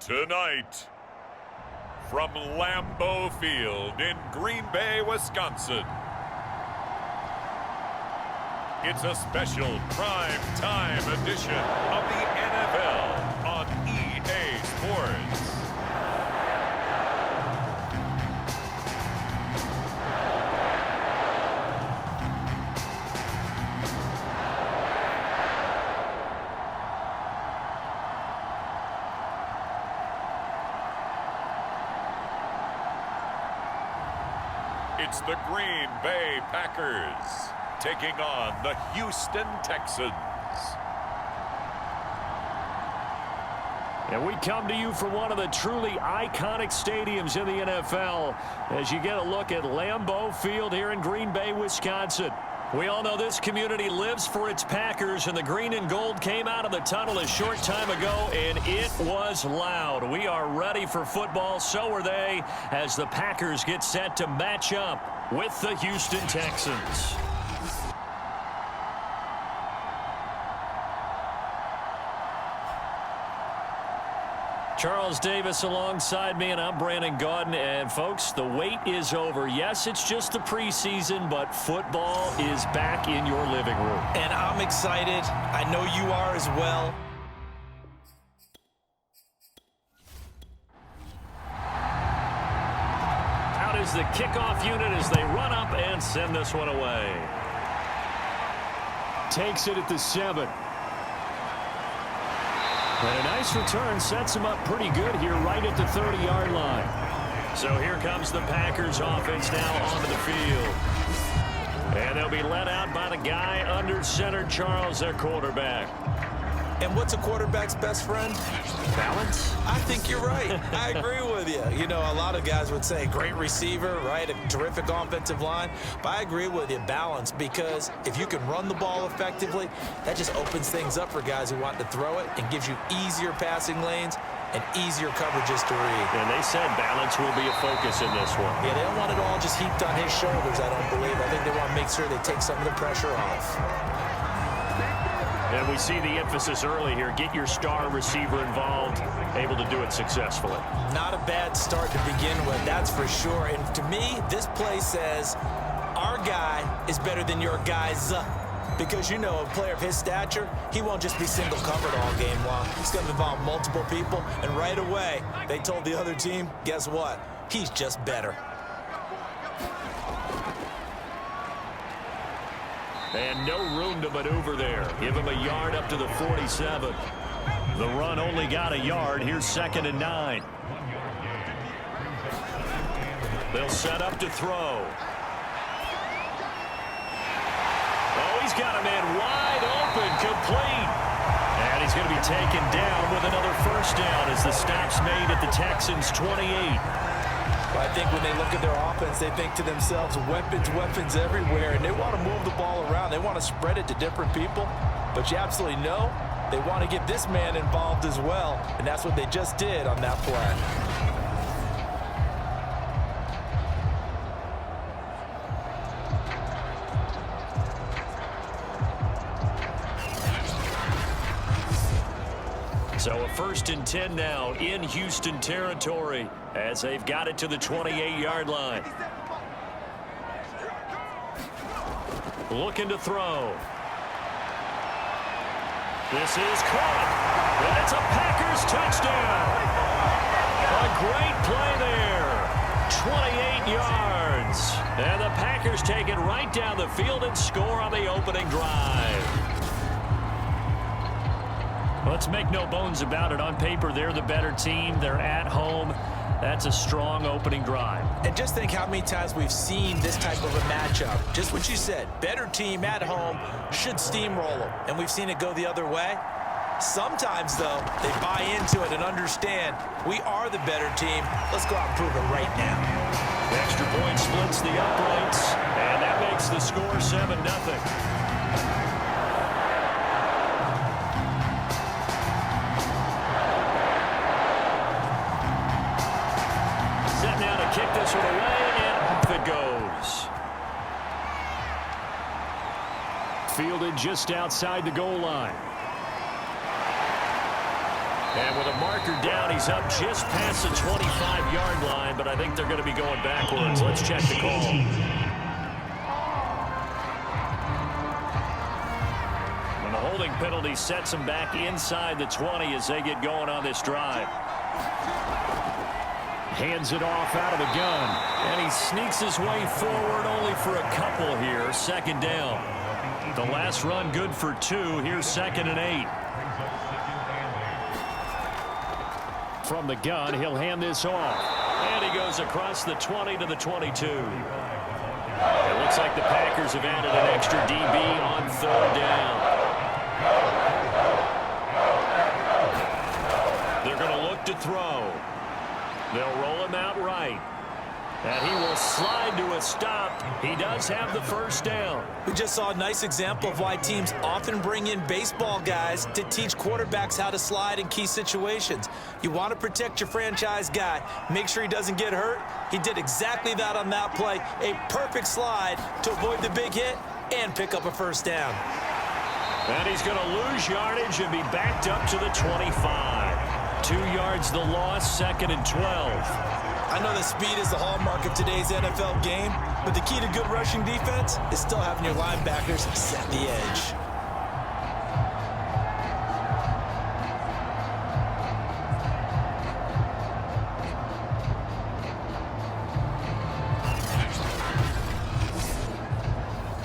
Tonight, from Lambeau Field in Green Bay, Wisconsin, it's a special prime time edition of the NFL on EA Sports. It's the Green Bay Packers taking on the Houston Texans. And we come to you from one of the truly iconic stadiums in the NFL as you get a look at Lambeau Field here in Green Bay, Wisconsin. We all know this community lives for its Packers, and the green and gold came out of the tunnel a short time ago, and it was loud. We are ready for football, so are they, as the Packers get set to match up with the Houston Texans. Charles Davis alongside me, and I'm Brandon Gaudin. And, folks, the wait is over. Yes, it's just the preseason, but football is back in your living room. And I'm excited. I know you are as well. Out is the kickoff unit as they run up and send this one away. Takes it at the 7. And a nice return sets him up pretty good here right at the 30-yard line. So here comes the Packers offense now onto the field. And they'll be led out by the guy under center, Charles, their quarterback. And what's a quarterback's best friend? Balance? I think you're right. I agree with you. You know, a lot of guys would say great receiver, right? A terrific offensive line. But I agree with you, balance, because if you can run the ball effectively, that just opens things up for guys who want to throw it and gives you easier passing lanes and easier coverages to read. And they said balance will be a focus in this one. Yeah, they don't want it all just heaped on his shoulders, I don't believe. I think they want to make sure they take some of the pressure off. And we see the emphasis early here. Get your star receiver involved, able to do it successfully. Not a bad start to begin with, that's for sure. And to me, this play says our guy is better than your guys. Because, you know, a player of his stature, he won't just be single covered all game long. He's going to involve multiple people. And right away, they told the other team, guess what? He's just better. And no room to maneuver there. Give him a yard up to the 47. The run only got a yard. Here's 2nd and 9. They'll set up to throw. Oh, he's got a man wide open, complete. And he's going to be taken down with another first down as the stop's made at the Texans' 28. I think when they look at their offense, they think to themselves, weapons, weapons everywhere, and they want to move the ball around. They want to spread it to different people, but you absolutely know they want to get this man involved as well, and that's what they just did on that play. So a 1st and 10 now in Houston territory as they've got it to the 28-yard line. Looking to throw. This is caught. And it's a Packers touchdown. A great play there. 28 yards. And the Packers take it right down the field and score on the opening drive. Let's make no bones about it. On paper, they're the better team. They're at home. That's a strong opening drive. And just think how many times we've seen this type of a matchup. Just what you said, better team at home should steamroll them. And we've seen it go the other way. Sometimes, though, they buy into it and understand we are the better team. Let's go out and prove it right now. Extra point splits the uprights, and that makes the score 7-0. Kick this one away, and off it goes. Fielded just outside the goal line. And with a marker down, he's up just past the 25-yard line, but I think they're going to be going backwards. Let's check the call. And the holding penalty sets him back inside the 20 as they get going on this drive. Hands it off out of the gun, and he sneaks his way forward only for a couple here. Second down. The last run good for 2. Here's 2nd and 8. From the gun, he'll hand this off. And he goes across the 20 to the 22. It looks like the Packers have added an extra DB on 3rd down. They're going to look to throw. They'll roll him out right. And he will slide to a stop. He does have the first down. We just saw a nice example of why teams often bring in baseball guys to teach quarterbacks how to slide in key situations. You want to protect your franchise guy. Make sure he doesn't get hurt. He did exactly that on that play. A perfect slide to avoid the big hit and pick up a first down. And he's going to lose yardage and be backed up to the 25. 2 yards the loss, 2nd and 12. I know that speed is the hallmark of today's NFL game, but the key to good rushing defense is still having your linebackers set the edge.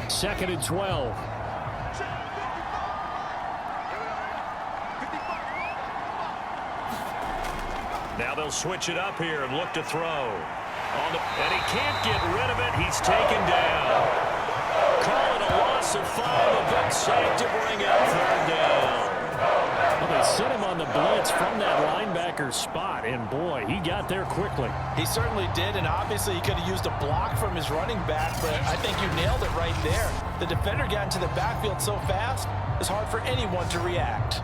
Second and 12. Now they'll switch it up here and look to throw. And he can't get rid of it. He's taken down. Call it a loss of 5. A good save to bring up 3rd down. Well, they set him on the blitz from that linebacker spot, and boy, he got there quickly. He certainly did, and obviously he could have used a block from his running back, but I think you nailed it right there. The defender got into the backfield so fast, it's hard for anyone to react.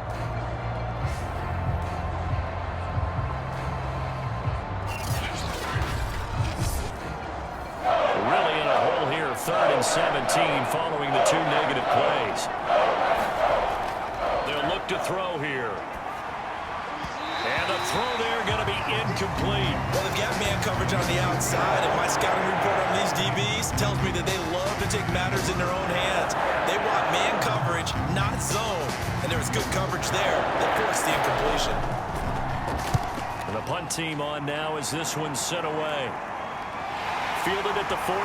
Really in a hole here, 3rd and 17 following the 2 negative plays. They'll look to throw here. And the throw there going to be incomplete. Well, they've got man coverage on the outside, and my scouting report on these DBs tells me that they love to take matters in their own hands. They want man coverage, not zone. And there was good coverage there that forced the incompletion. And the punt team on now as this one's sent away. Fielded at the 43.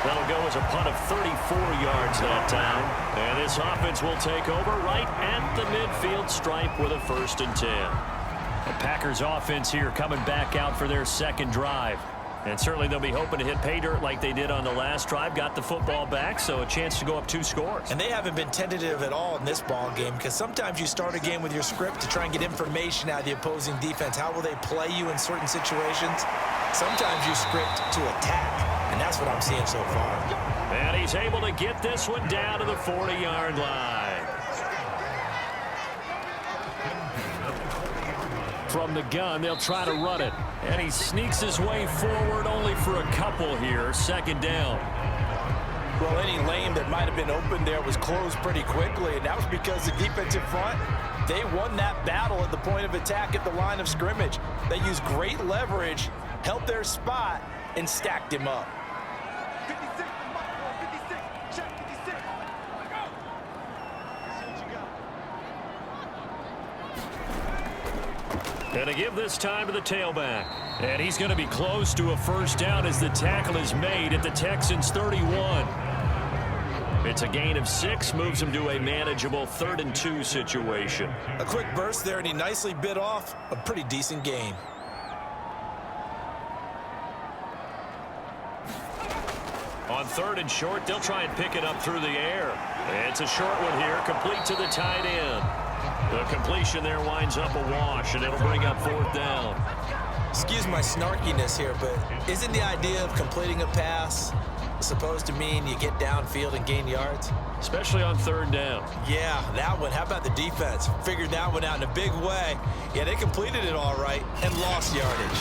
That'll go as a punt of 34 yards that time. And this offense will take over right at the midfield stripe with a 1st and 10. The Packers offense here coming back out for their 2nd drive. And certainly they'll be hoping to hit pay dirt like they did on the last drive. Got the football back, so a chance to go up 2 scores. And they haven't been tentative at all in this ball game, because sometimes you start a game with your script to try and get information out of the opposing defense. How will they play you in certain situations? Sometimes you script to attack, and that's what I'm seeing so far. And he's able to get this one down to the 40-yard line. From the gun, they'll try to run it. And he sneaks his way forward only for a couple here. 2nd down. Well, any lane that might have been open there was closed pretty quickly, and that was because the defensive front, they won that battle at the point of attack at the line of scrimmage. They used great leverage, held their spot, and stacked him up. And to give this time to the tailback. And he's going to be close to a 1st down as the tackle is made at the Texans' 31. It's a gain of 6, moves him to a manageable 3rd and 2 situation. A quick burst there, and he nicely bit off a pretty decent gain. On 3rd and short, they'll try and pick it up through the air. It's a short one here, complete to the tight end. The completion there winds up a wash, and it'll bring up 4th down. Excuse my snarkiness here, but isn't the idea of completing a pass supposed to mean you get downfield and gain yards? Especially on 3rd down. Yeah, that one. How about the defense? Figured that one out in a big way. Yeah, they completed it all right and lost yardage.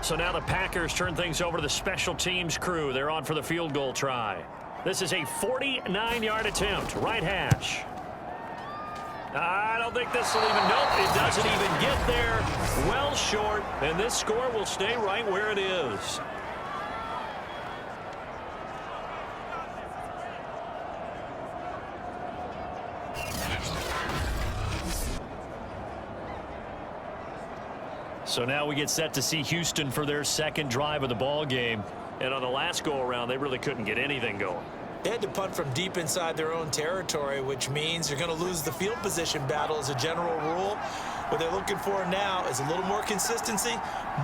So now the Packers turn things over to the special teams crew. They're on for the field goal try. This is a 49-yard attempt. Right hash. I don't think this will even, nope, it doesn't even get there. Well short, and this score will stay right where it is. So now we get set to see Houston for their second drive of the ball game. And on the last go-around, they really couldn't get anything going. They had to punt from deep inside their own territory, which means you're going to lose the field position battle as a general rule. What they're looking for now is a little more consistency,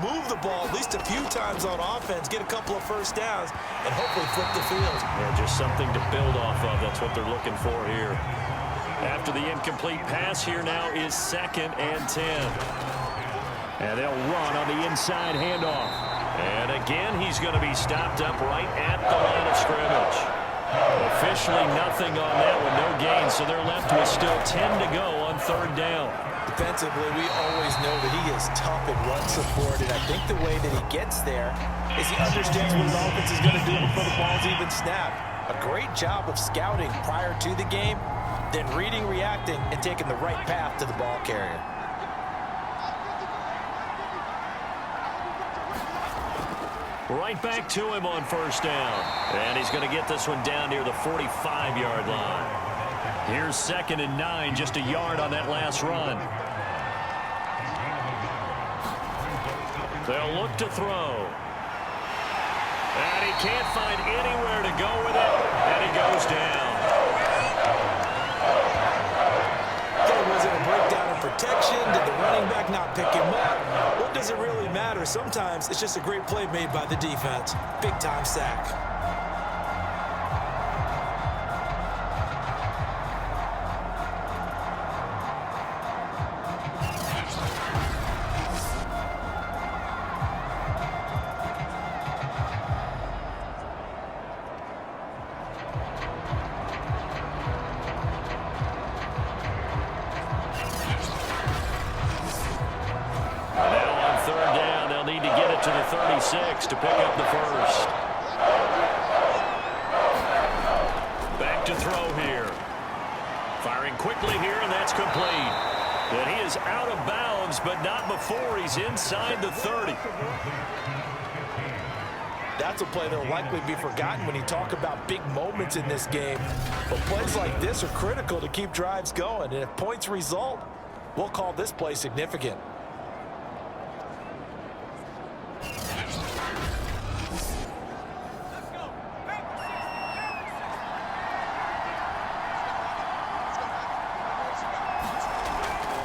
move the ball at least a few times on offense, get a couple of first downs, and hopefully flip the field. Yeah, just something to build off of. That's what they're looking for here. After the incomplete pass, here now is 2nd and 10. And they'll run on the inside handoff. And again, he's going to be stopped up right at the line of scrimmage. Officially nothing on that one, no gain, so they're left with still 10 to go on 3rd down. Defensively, we always know that he is tough in run support, and I think the way that he gets there is he understands what his offense is going to do before the ball's even snapped. A great job of scouting prior to the game, then reading, reacting, and taking the right path to the ball carrier. Right back to him on 1st down. And he's going to get this one down near the 45-yard line. Here's 2nd and 9, just a yard on that last run. They'll look to throw. And he can't find anywhere to go with it. And he goes down. Was it a breakdown in protection? Did the running back not pick him up? What does it really matter? Sometimes it's just a great play made by the defense. Big-time sack. To the 36 to pick up the first. Back to throw here. Firing quickly here, and that's complete. And he is out of bounds, but not before he's inside the 30. That's a play that will likely be forgotten when you talk about big moments in this game. But plays like this are critical to keep drives going. And if points result, we'll call this play significant.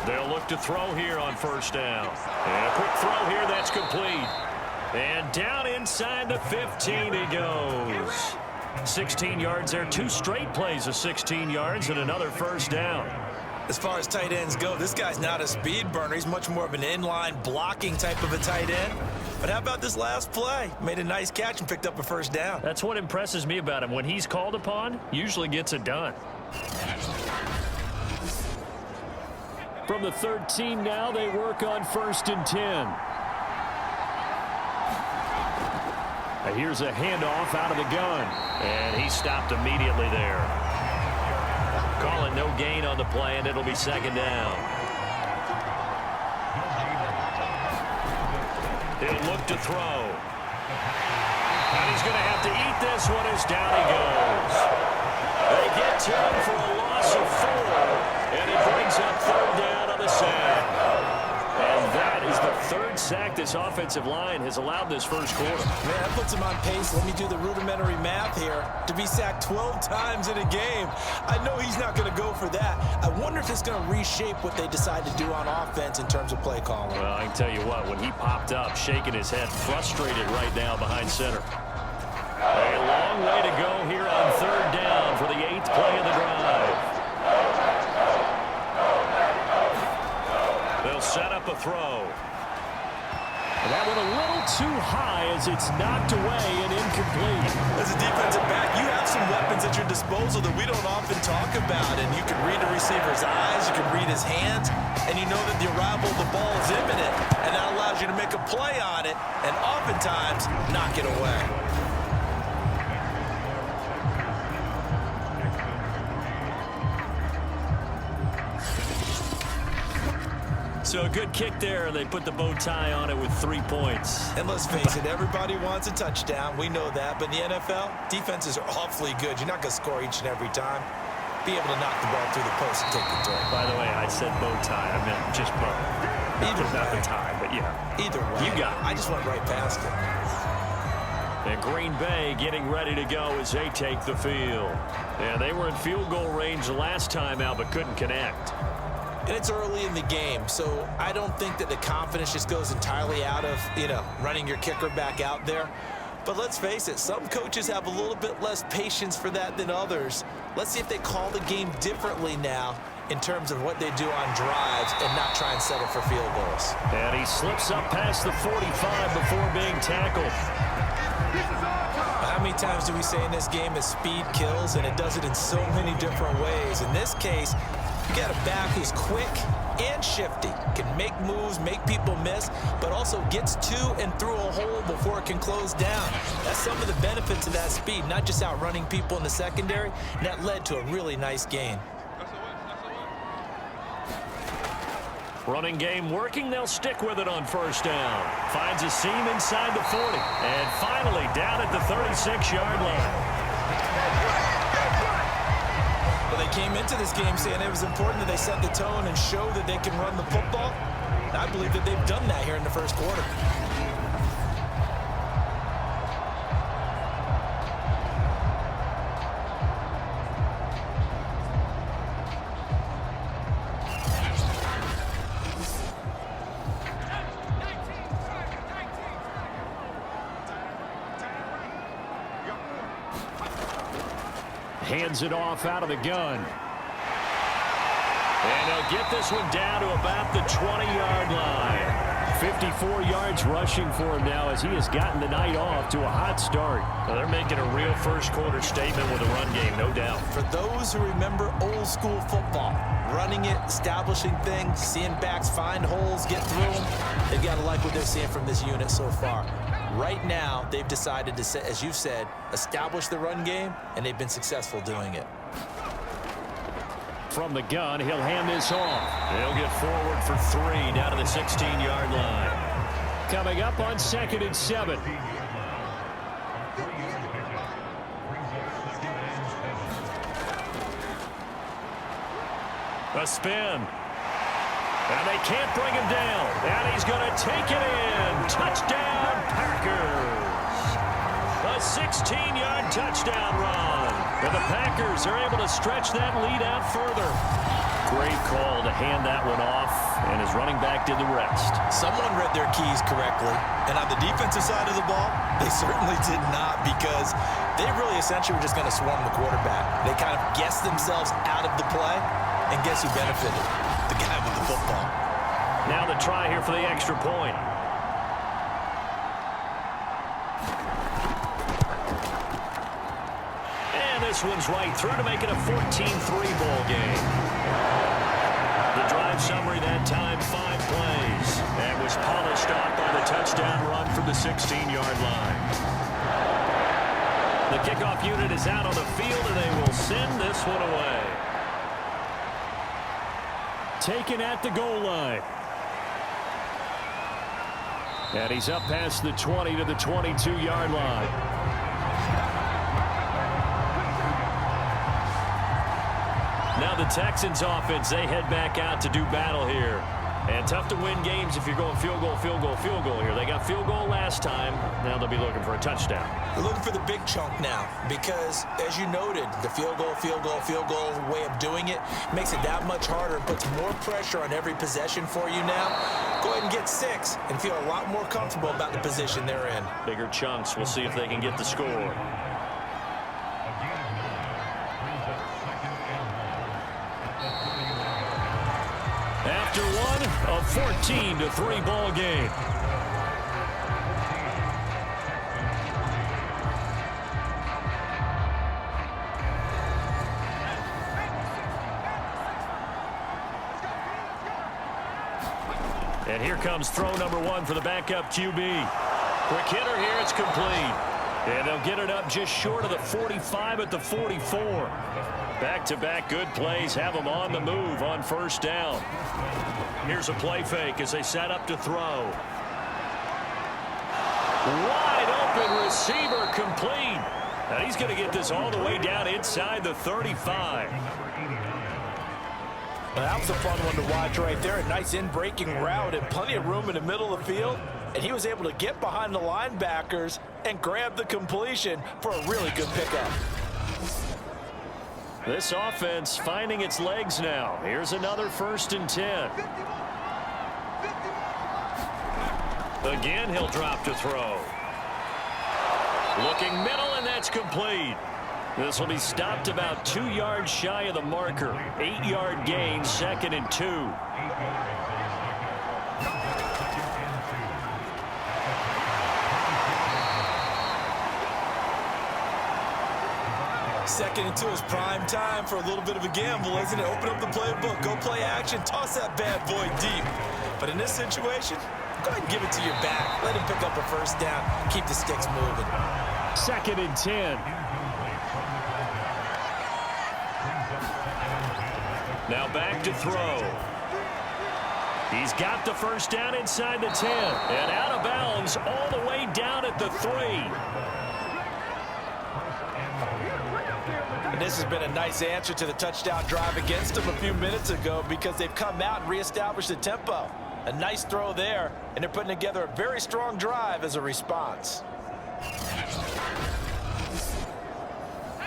They'll look to throw here on 1st down. And a quick throw here, that's complete. And down inside the 15 he goes. 16 yards there, 2 straight plays of 16 yards and another 1st down. As far as tight ends go, this guy's not a speed burner. He's much more of an inline blocking type of a tight end. But how about this last play? Made a nice catch and picked up a 1st down. That's what impresses me about him. When he's called upon, usually gets it done. From the 13 now, they work on 1st and 10. Here's a handoff out of the gun. And he stopped immediately there. Call it no gain on the play, and it'll be 2nd down. He'll look to throw. And he's going to have to eat this one as down he goes. They get to him for a loss of 4. And it brings up 3rd down on the sack. And that is the 3rd sack this offensive line has allowed this first quarter. Man, that puts him on pace. Let me do the rudimentary math here. To be sacked 12 times in a game, I know he's not going to go for that. I wonder if it's going to reshape what they decide to do on offense in terms of play calling. Well, I can tell you what, when he popped up, shaking his head, frustrated right now behind center. A long way to go here on 3rd down for the 8th play of the drive. They'll set up a throw. And that one a little too high as it's knocked away and incomplete. As a defensive back, you have some weapons at your disposal that we don't often talk about. And you can read a receiver's eyes, you can read his hands, and you know that the arrival of the ball is imminent. And that allows you to make a play on it and oftentimes knock it away. So a good kick there, and they put the bow tie on it with 3 points. And let's face it, everybody wants a touchdown. We know that. But in the NFL, defenses are awfully good. You're not going to score each and every time. Be able to knock the ball through the post and take the turn. By the way, I said bow tie. I meant just bow. Either not way. the tie, but yeah. Either way. You got it. I just went right past it. And Green Bay getting ready to go as they take the field. Yeah, they were in field goal range the last time out, but couldn't connect. And it's early in the game, so I don't think that the confidence just goes entirely out of, running your kicker back out there. But let's face it, some coaches have a little bit less patience for that than others. Let's see if they call the game differently now in terms of what they do on drives and not try and settle for field goals. And he slips up past the 45 before being tackled. How many times do we say in this game that speed kills, and it does it in so many different ways? In this case, you got a back who's quick and shifty, can make moves, make people miss, but also gets to and through a hole before it can close down. That's some of the benefits of that speed, not just outrunning people in the secondary, and that led to a really nice gain. Running game working. They'll stick with it on first down. Finds a seam inside the 40. And finally down at the 36-yard line. Well, they came into this game saying it was important that they set the tone and show that they can run the football. And I believe that they've done that here in the first quarter. Hands it off out of the gun. And he'll get this one down to about the 20-yard line. 54 yards rushing for him now as he has gotten the night off to a hot start. Now they're making a real first-quarter statement with a run game, no doubt. For those who remember old-school football, running it, establishing things, seeing backs find holes, get through them, they've got to like what they're seeing from this unit so far. Right now, they've decided to, as you've said, establish the run game, and they've been successful doing it. From the gun, he'll hand this off. He'll get forward for 3 down to the 16-yard line. Coming up on 2nd and 7. A spin. And they can't bring him down. And he's going to take it in. Touchdown, Packers. A 16-yard touchdown run. And the Packers are able to stretch that lead out further. Great call to hand that one off, and his running back did the rest. Someone read their keys correctly, and on the defensive side of the ball, they certainly did not, because they really essentially were just going to swarm the quarterback. They kind of guessed themselves out of the play, and guess who benefited? The guy with the football. Now the try here for the extra point. And this one's right through to make it a 14-3 ball game. The drive summary that time, 5 plays. And was polished off by the touchdown run from the 16-yard line. The kickoff unit is out on the field, and they will send this one away. Taken at the goal line. And he's up past the 20 to the 22-yard line. Now the Texans offense, they head back out to do battle here. And tough to win games if you're going field goal, field goal, field goal here. They got field goal last time. Now they'll be looking for a touchdown. They're looking for the big chunk now because, as you noted, the field goal way of doing it makes it that much harder and puts more pressure on every possession for you now. Go ahead and get 6 and feel a lot more comfortable about the position they're in. Bigger chunks. We'll see if they can get the score. After one, a 14-3 ball game. And here comes throw number 1 for the backup QB. Quick hitter here, it's complete. And they'll get it up just short of the 45 at the 44. Back-to-back good plays have them on the move on first down. Here's a play fake as they set up to throw. Wide open receiver complete. Now he's going to get this all the way down inside the 35. Well, that was a fun one to watch right there. A nice in-breaking route and plenty of room in the middle of the field. And he was able to get behind the linebackers and grab the completion for a really good pickup. This offense finding its legs now. Here's another 1st and 10. Again, he'll drop to throw. Looking middle, and that's complete. This will be stopped about 2 yards shy of the marker. 8-yard gain, 2nd and 2. 2nd and 2 is prime time for a little bit of a gamble, isn't it? Open up the playbook, go play action, toss that bad boy deep. But in this situation, go ahead and give it to your back. Let him pick up a 1st down, keep the sticks moving. 2nd and 10. Now back to throw. He's got the 1st down inside the 10. And out of bounds all the way down at the 3. And this has been a nice answer to the touchdown drive against them a few minutes ago because they've come out and reestablished the tempo. A nice throw there, and they're putting together a very strong drive as a response.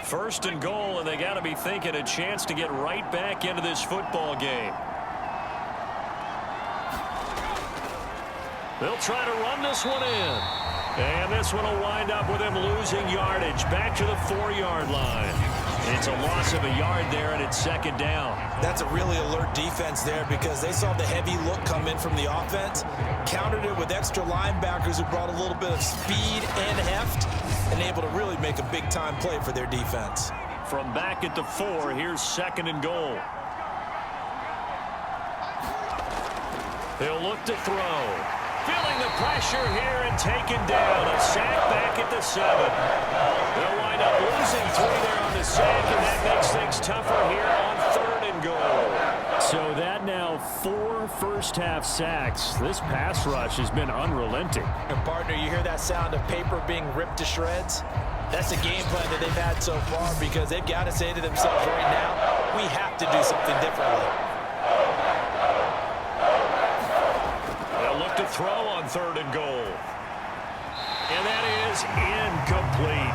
1st and goal, and they got to be thinking a chance to get right back into this football game. They'll try to run this one in. And this one will wind up with him losing yardage back to the 4-yard line. It's a loss of a yard there, and it's 2nd down. That's a really alert defense there because they saw the heavy look come in from the offense, countered it with extra linebackers who brought a little bit of speed and heft, and able to really make a big-time play for their defense. From back at the 4, here's 2nd and goal. He'll look to throw. Feeling the pressure here and taken down. A sack back at the 7. They'll wind up losing 3 there on the sack, and that makes things tougher here on 3rd and goal. So that now 4 first-half sacks. This pass rush has been unrelenting. And partner, you hear that sound of paper being ripped to shreds? That's the game plan that they've had so far because they've got to say to themselves right now, we have to do something differently. To throw on 3rd and goal. And that is incomplete.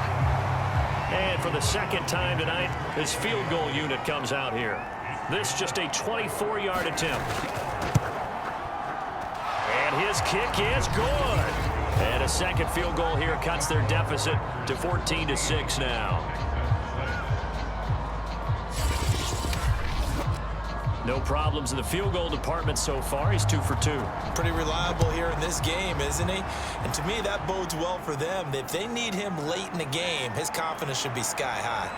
And for the 2nd time tonight, this field goal unit comes out here. This just a 24-yard attempt. And his kick is good. And a 2nd field goal here cuts their deficit to 14-6 now. No problems in the field goal department so far. He's 2 for 2. Pretty reliable here in this game, isn't he? And to me, that bodes well for them. If they need him late in the game, his confidence should be sky high.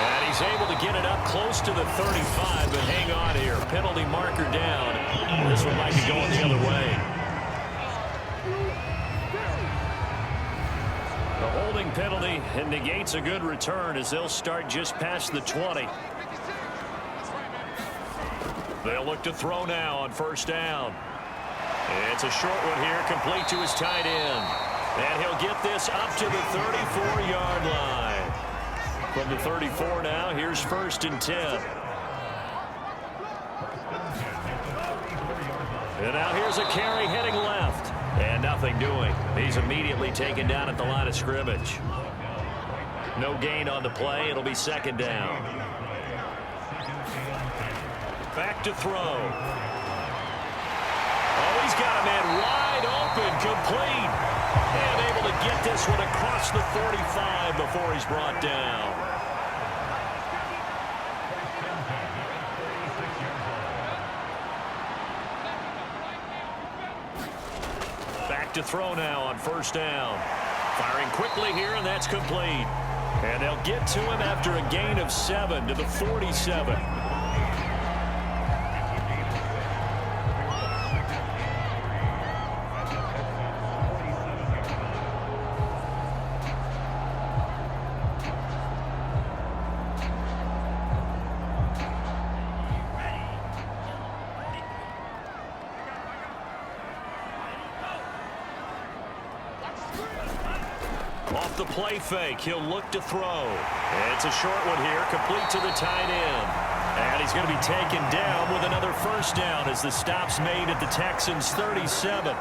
And he's able to get it up close to the 35, but hang on here. Penalty marker down. This one might be going the other way. The holding penalty negates a good return as they'll start just past the 20. They'll look to throw now on 1st down. It's a short one here, complete to his tight end. And he'll get this up to the 34-yard line. From the 34 now, here's 1st and 10. And now here's a carry heading left. And nothing doing. He's immediately taken down at the line of scrimmage. No gain on the play. It'll be 2nd down. Back to throw. Oh, he's got a man wide open, complete. And able to get this one across the 45 before he's brought down. Back to throw now on 1st down. Firing quickly here, and that's complete. And they'll get to him after a gain of 7 to the 47. off the play fake. He'll look to throw. It's a short one here, complete to the tight end. And he's going to be taken down with another first down as the stop's made at the Texans' 37.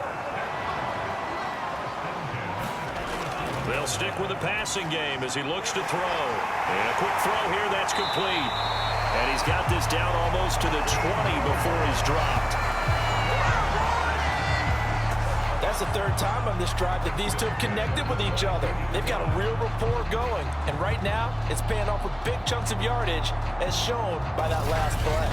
They'll stick with the passing game as he looks to throw. And a quick throw here, that's complete. And he's got this down almost to the 20 before he's dropped. That's the third time on this drive that these two have connected with each other. They've got a real rapport going. And right now, it's paying off with big chunks of yardage, as shown by that last play.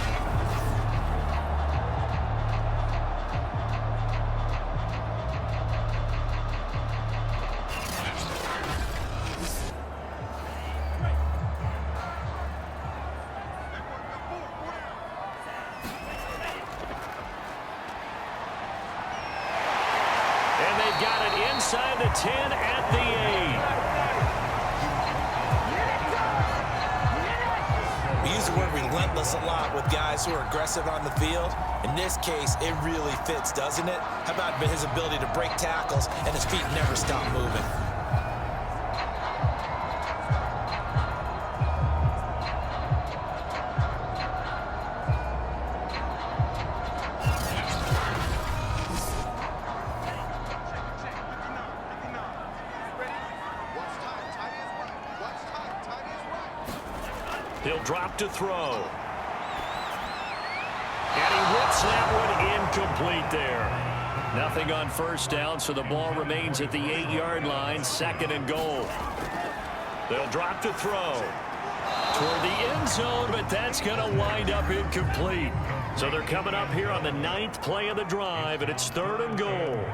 Got it inside the 10 at the 8. We use the word relentless a lot with guys who are aggressive on the field. In this case, it really fits, doesn't it? How about his ability to break tackles and his feet never stop moving? He'll drop to throw. And he whips that one incomplete there. Nothing on first down, so the ball remains at the 8-yard line, 2nd and goal. They'll drop to throw toward the end zone, but that's going to wind up incomplete. So they're coming up here on the 9th play of the drive, and it's 3rd and goal.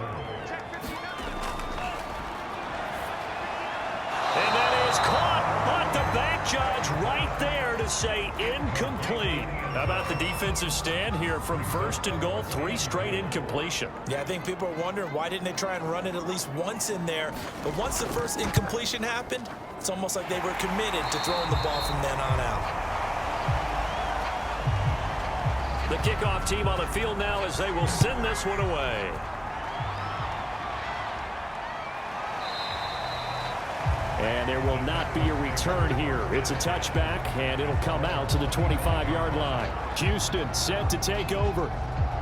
And that is caught, but the back judge right there to say incomplete. How about the defensive stand here from 1st and goal, 3 straight incompletion? Yeah, I think people are wondering why didn't they try and run it at least once in there. But once the first incompletion happened, it's almost like they were committed to throwing the ball from then on out. The kickoff team on the field now as they will send this one away. And there will not be a return here. It's a touchback, and it'll come out to the 25-yard line. Houston set to take over.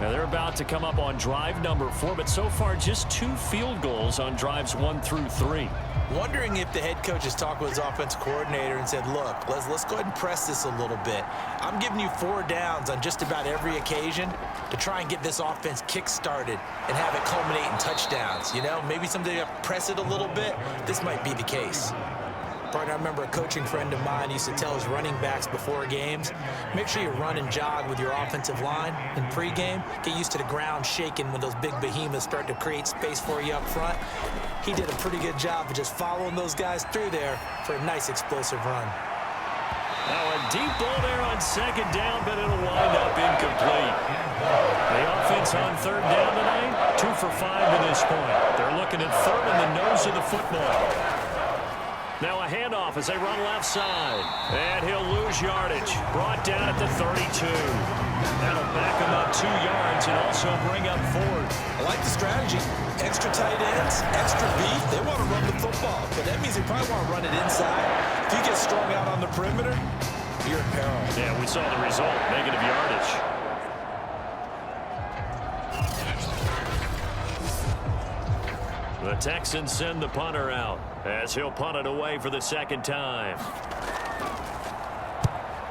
Now they're about to come up on drive number 4, but so far just 2 field goals on drives 1 through 3. Wondering if the head coach has talked with his offensive coordinator and said, look, let's go ahead and press this a little bit. I'm giving you 4 downs on just about every occasion to try and get this offense kick-started and have it culminate in touchdowns. You know, maybe someday you press it a little bit. This might be the case. Partner, I remember a coaching friend of mine used to tell his running backs before games, make sure you run and jog with your offensive line in pregame. Get used to the ground shaking when those big behemoths start to create space for you up front. He did a pretty good job of just following those guys through there for a nice explosive run. Now a deep ball there on 2nd down, but it'll wind up incomplete. The offense on 3rd down tonight, 2 for 5 to this point. They're looking at 3rd in the nose of the football. Now a handoff as they run left side. And he'll lose yardage. Brought down at the 32. That'll back him up 2 yards and also bring up 4th. I like the strategy. Extra tight ends, extra beef. They want to run the football, but that means they probably want to run it inside. If you get strung out on the perimeter, you're in peril. Yeah, we saw the result. Negative yardage. The Texans send the punter out as he'll punt it away for the 2nd time.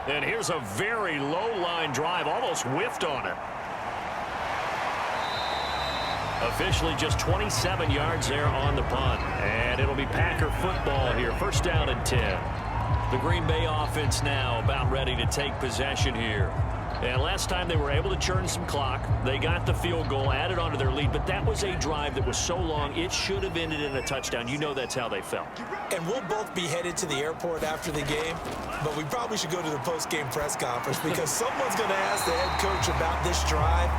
And here's a very low-line drive, almost whiffed on it. Officially just 27 yards there on the punt. And it'll be Packer football here. 1st down and 10. The Green Bay offense now about ready to take possession here. And last time they were able to churn some clock. They got the field goal, added onto their lead, but that was a drive that was so long it should have ended in a touchdown. You know that's how they felt. And we'll both be headed to the airport after the game, but we probably should go to the post-game press conference because someone's going to ask the head coach about this drive,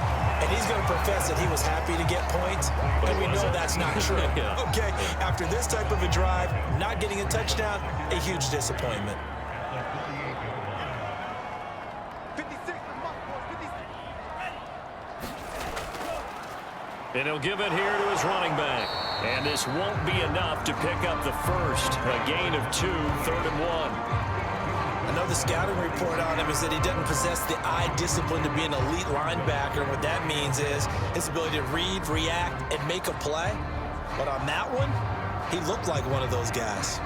and he's going to profess that he was happy to get points, and we know that's not true. Yeah. Okay, after this type of a drive, not getting a touchdown, a huge disappointment. And he'll give it here to his running back. And this won't be enough to pick up the first. A gain of 2, 3rd and 1. I know the scouting report on him is that he doesn't possess the eye discipline to be an elite linebacker. What that means is his ability to read, react, and make a play. But on that one, he looked like one of those guys.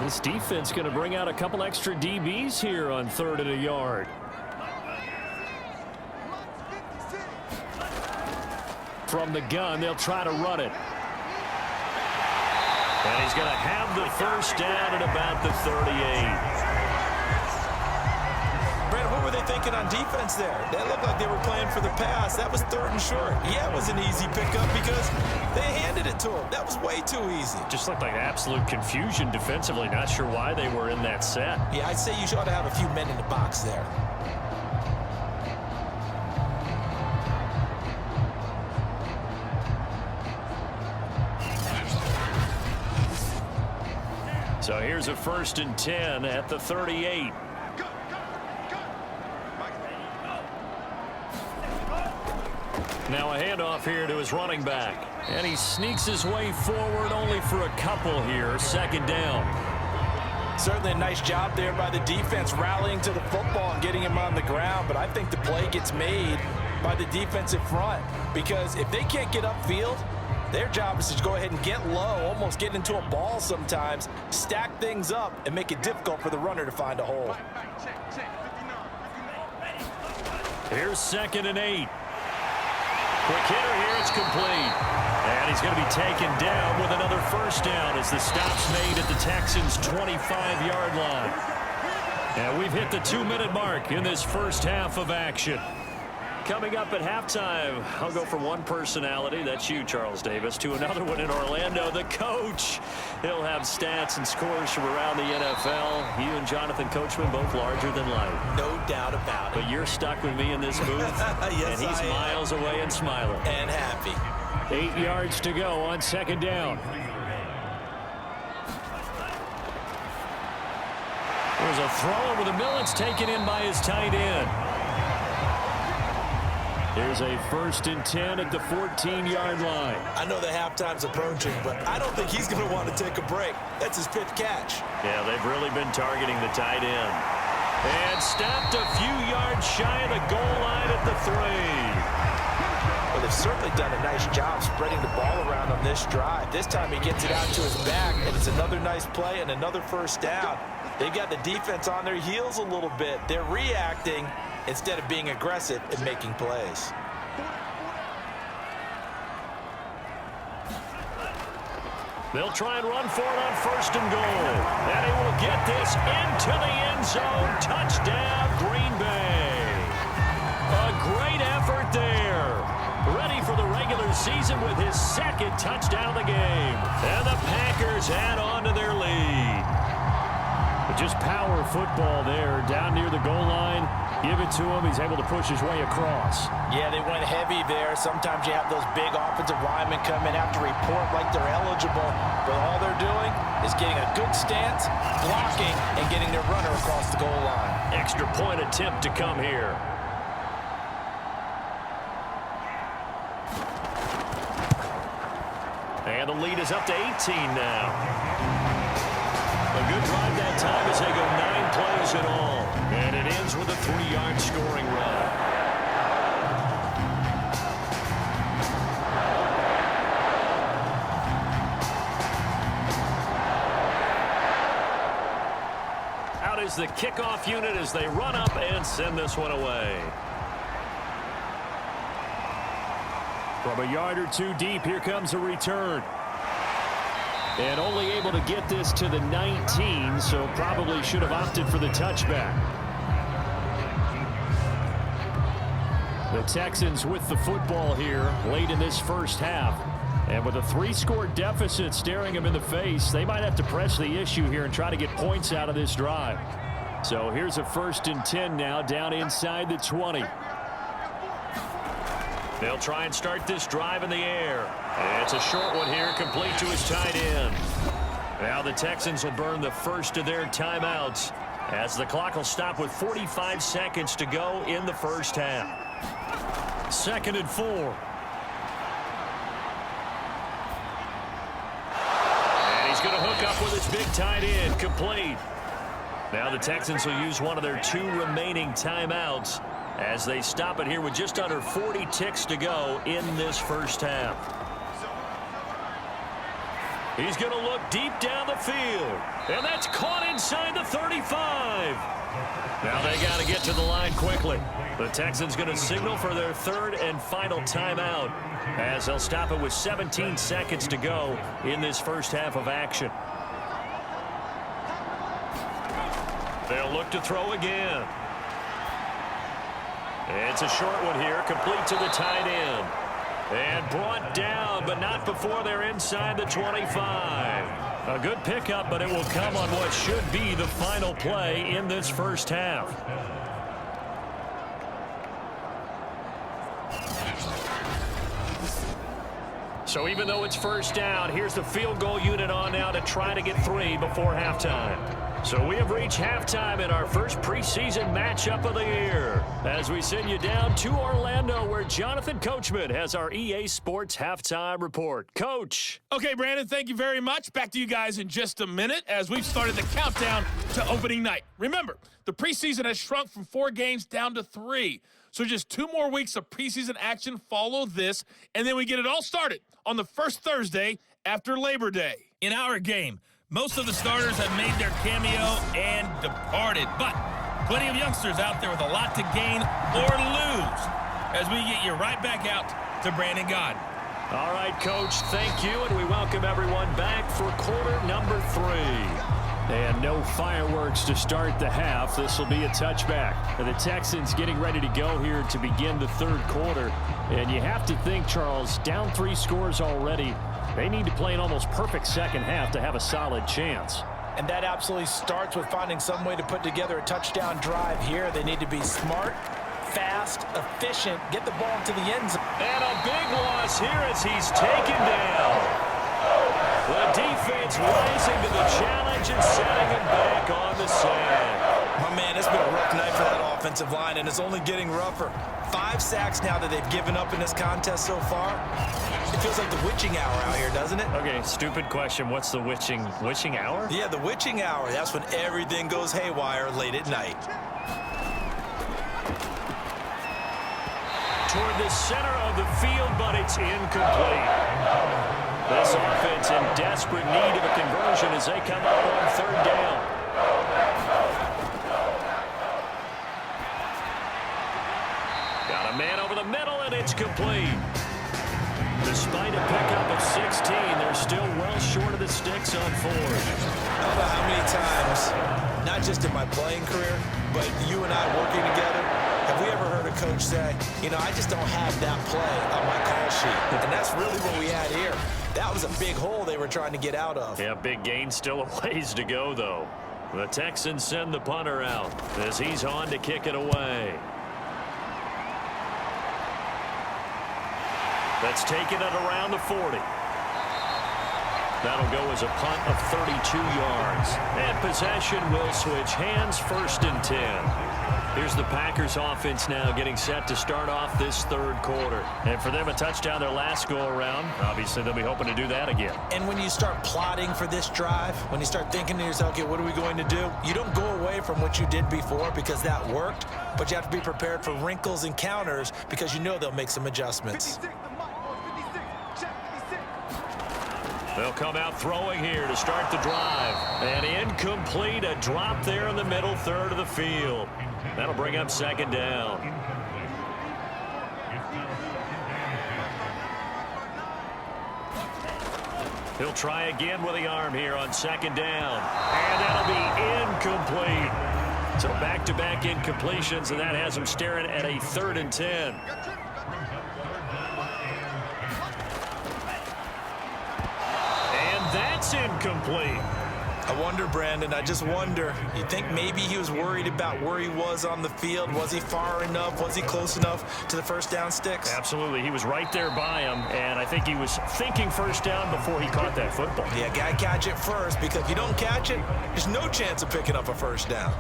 This defense going to bring out a couple extra DBs here on 3rd and a yard. From the gun, they'll try to run it. And he's going to have the first down at about the 38. Brandon, what were they thinking on defense there? That looked like they were playing for the pass. That was 3rd and short. Yeah, it was an easy pickup because they handed it to him. That was way too easy. Just looked like absolute confusion defensively. Not sure why they were in that set. Yeah, I'd say you ought to have a few men in the box there. So here's a 1st and 10 at the 38. Now a handoff here to his running back. And he sneaks his way forward only for a couple here. 2nd down. Certainly a nice job there by the defense rallying to the football and getting him on the ground. But I think the play gets made by the defensive front. Because if they can't get upfield, their job is to go ahead and get low, almost get into a ball sometimes, stack things up, and make it difficult for the runner to find a hole. Here's 2nd and 8. Quick hitter here, it's complete. And he's going to be taken down with another first down as the stop's made at the Texans' 25-yard line. And we've hit the 2-minute mark in this first half of action. Coming up at halftime, I'll go from one personality, that's you, Charles Davis, to another one in Orlando, the coach. He'll have stats and scores from around the NFL. You and Jonathan Coachman both larger than life. No doubt about it. But you're stuck with me in this booth, yes, and he's miles away and smiling. And happy. 8 yards to go on 2nd down. There's a throw over the middle. It's taken in by his tight end. Here's a 1st and 10 at the 14-yard line. I know that halftime's approaching, but I don't think he's going to want to take a break. That's his 5th catch. Yeah, they've really been targeting the tight end. And stopped a few yards shy of the goal line at the 3. Well, they've certainly done a nice job spreading the ball around on this drive. This time he gets it out to his back, and it's another nice play and another first down. They've got the defense on their heels a little bit. They're reacting instead of being aggressive and making plays. They'll try and run for it on 1st and goal. And he will get this into the end zone. Touchdown, Green Bay. A great effort there. Ready for the regular season with his 2nd touchdown of the game. And the Packers add on to their lead. But just power football there down near the goal line. Give it to him. He's able to push his way across. Yeah, they went heavy there. Sometimes you have those big offensive linemen come in, have to report like they're eligible. But all they're doing is getting a good stance, blocking, and getting their runner across the goal line. Extra point attempt to come here. And the lead is up to 18 now. A good drive that time as they go 9 plays in all. And it ends with a 3-yard scoring run. Out is the kickoff unit as they run up and send this one away. From a yard or 2 deep, here comes a return. And only able to get this to the 19, so probably should have opted for the touchback. The Texans with the football here late in this first half. And with a 3-score deficit staring them in the face, they might have to press the issue here and try to get points out of this drive. So here's a 1st and 10 now down inside the 20. They'll try and start this drive in the air. It's a short one here, complete to his tight end. Now the Texans will burn the first of their timeouts as the clock will stop with 45 seconds to go in the first half. 2nd and 4. And he's going to hook up with his big tight end, complete. Now the Texans will use one of their 2 remaining timeouts as they stop it here with just under 40 ticks to go in this first half. He's going to look deep down the field. And that's caught inside the 35. Now they got to get to the line quickly. The Texans going to signal for their 3rd and final timeout as they'll stop it with 17 seconds to go in this first half of action. They'll look to throw again. It's a short one here, complete to the tight end. And brought down, but not before they're inside the 25. A good pickup, but it will come on what should be the final play in this first half. So even though it's first down, here's the field goal unit on now to try to get 3 before halftime. So we have reached halftime in our first preseason matchup of the year as we send you down to Orlando where Jonathan Coachman has our EA Sports halftime report. Coach. Okay, Brandon, thank you very much. Back to you guys in just a minute as we've started the countdown to opening night. Remember, the preseason has shrunk from 4 games down to 3. So just 2 more weeks of preseason action follow this, and then we get it all started on the first Thursday after Labor Day. In our game, most of the starters have made their cameo and departed, but plenty of youngsters out there with a lot to gain or lose as we get you right back out to Brandon Gaudin. All right, Coach, thank you, and we welcome everyone back for quarter number 3. And no fireworks to start the half. This will be a touchback. And the Texans getting ready to go here to begin the 3rd quarter. And you have to think, Charles, down 3 scores already. They need to play an almost perfect second half to have a solid chance. And that absolutely starts with finding some way to put together a touchdown drive here. They need to be smart, fast, efficient, get the ball into the end zone. And a big loss here as he's taken down. The defense rising to the challenge and setting him back on the sand. My man, it's been a rough night for that offensive line, and it's only getting rougher. 5 sacks now that they've given up in this contest so far. It feels like the witching hour out here, doesn't it? Okay, stupid question. What's the witching hour? Yeah, the witching hour. That's when everything goes haywire late at night. Toward the center of the field, but it's incomplete. This offense in desperate need of a conversion as they come up on 3rd down. Got a man over the middle, and it's complete. Despite a pickup of 16, they're still well short of the sticks on 4. I don't know how many times, not just in my playing career, but you and I working together, have we ever heard a coach say, you know, I just don't have that play on my call sheet. And that's really what we had here. That was a big hole they were trying to get out of. Yeah, big gain, still a ways to go, though. The Texans send the punter out as he's on to kick it away. That's taken it around the 40. That'll go as a punt of 32 yards. And possession will switch hands, 1st and 10. Here's the Packers offense now getting set to start off this 3rd quarter. And for them, a touchdown their last go-around. Obviously, they'll be hoping to do that again. And when you start plotting for this drive, when you start thinking to yourself, okay, what are we going to do? You don't go away from what you did before because that worked, but you have to be prepared for wrinkles and counters because you know they'll make some adjustments. They'll come out throwing here to start the drive. And incomplete, a drop there in the middle 3rd of the field. That'll bring up 2nd down. He'll try again with the arm here on 2nd down. And that'll be incomplete. So back-to-back incompletions, and that has him staring at a 3rd and 10. That's incomplete. I wonder, Brandon, I just wonder. You think maybe he was worried about where he was on the field? Was he far enough? Was he close enough to the first down sticks? Absolutely. He was right there by him, and I think he was thinking first down before he caught that football. Yeah, got to catch it first, because if you don't catch it, there's no chance of picking up a first down.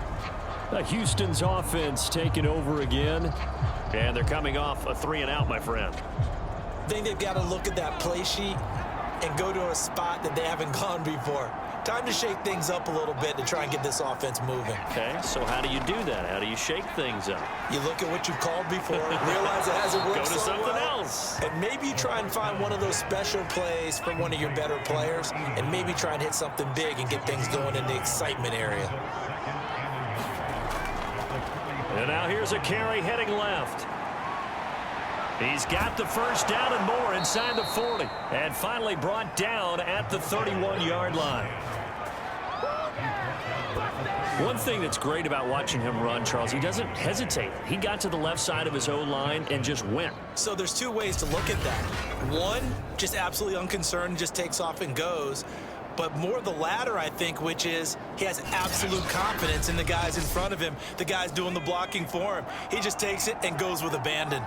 Houston's offense taking over again, and they're coming off a 3-and-out, my friend. I think they've got to look at that play sheet and go to a spot that they haven't gone before. Time to shake things up a little bit to try and get this offense moving. Okay, so how do you do that? How do you shake things up? You look at what you've called before, realize it hasn't worked Go to so something well, else. and maybe you try and find one of those special plays from one of your better players, and maybe try and hit something big and get things going in the excitement area. And now here's a carry heading left. He's got the first down and more inside the 40, and finally brought down at the 31-yard line. One thing that's great about watching him run, Charles, he doesn't hesitate. He got to the left side of his O-line and just went. So there's two ways to look at that. One, just absolutely unconcerned, just takes off and goes. But more the latter, I think, which is he has absolute confidence in the guys in front of him, the guys doing the blocking for him. He just takes it and goes with abandon.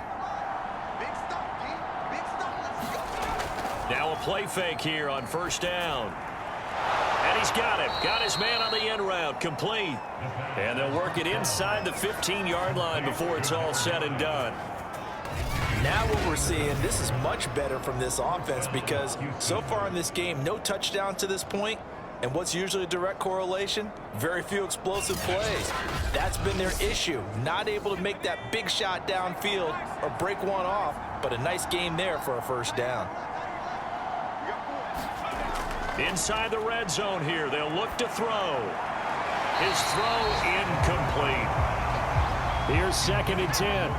Now a play fake here on first down. And he's got him. Got his man on the end route. Complete. And they'll work it inside the 15-yard line before it's all said and done. Now what we're seeing, this is much better from this offense, because so far in this game, no touchdown to this point. And what's usually a direct correlation? Very few explosive plays. That's been their issue. Not able to make that big shot downfield or break one off, but a nice game there for a first down. Inside the red zone here, they'll look to throw. His throw incomplete. Here's 2nd and 10.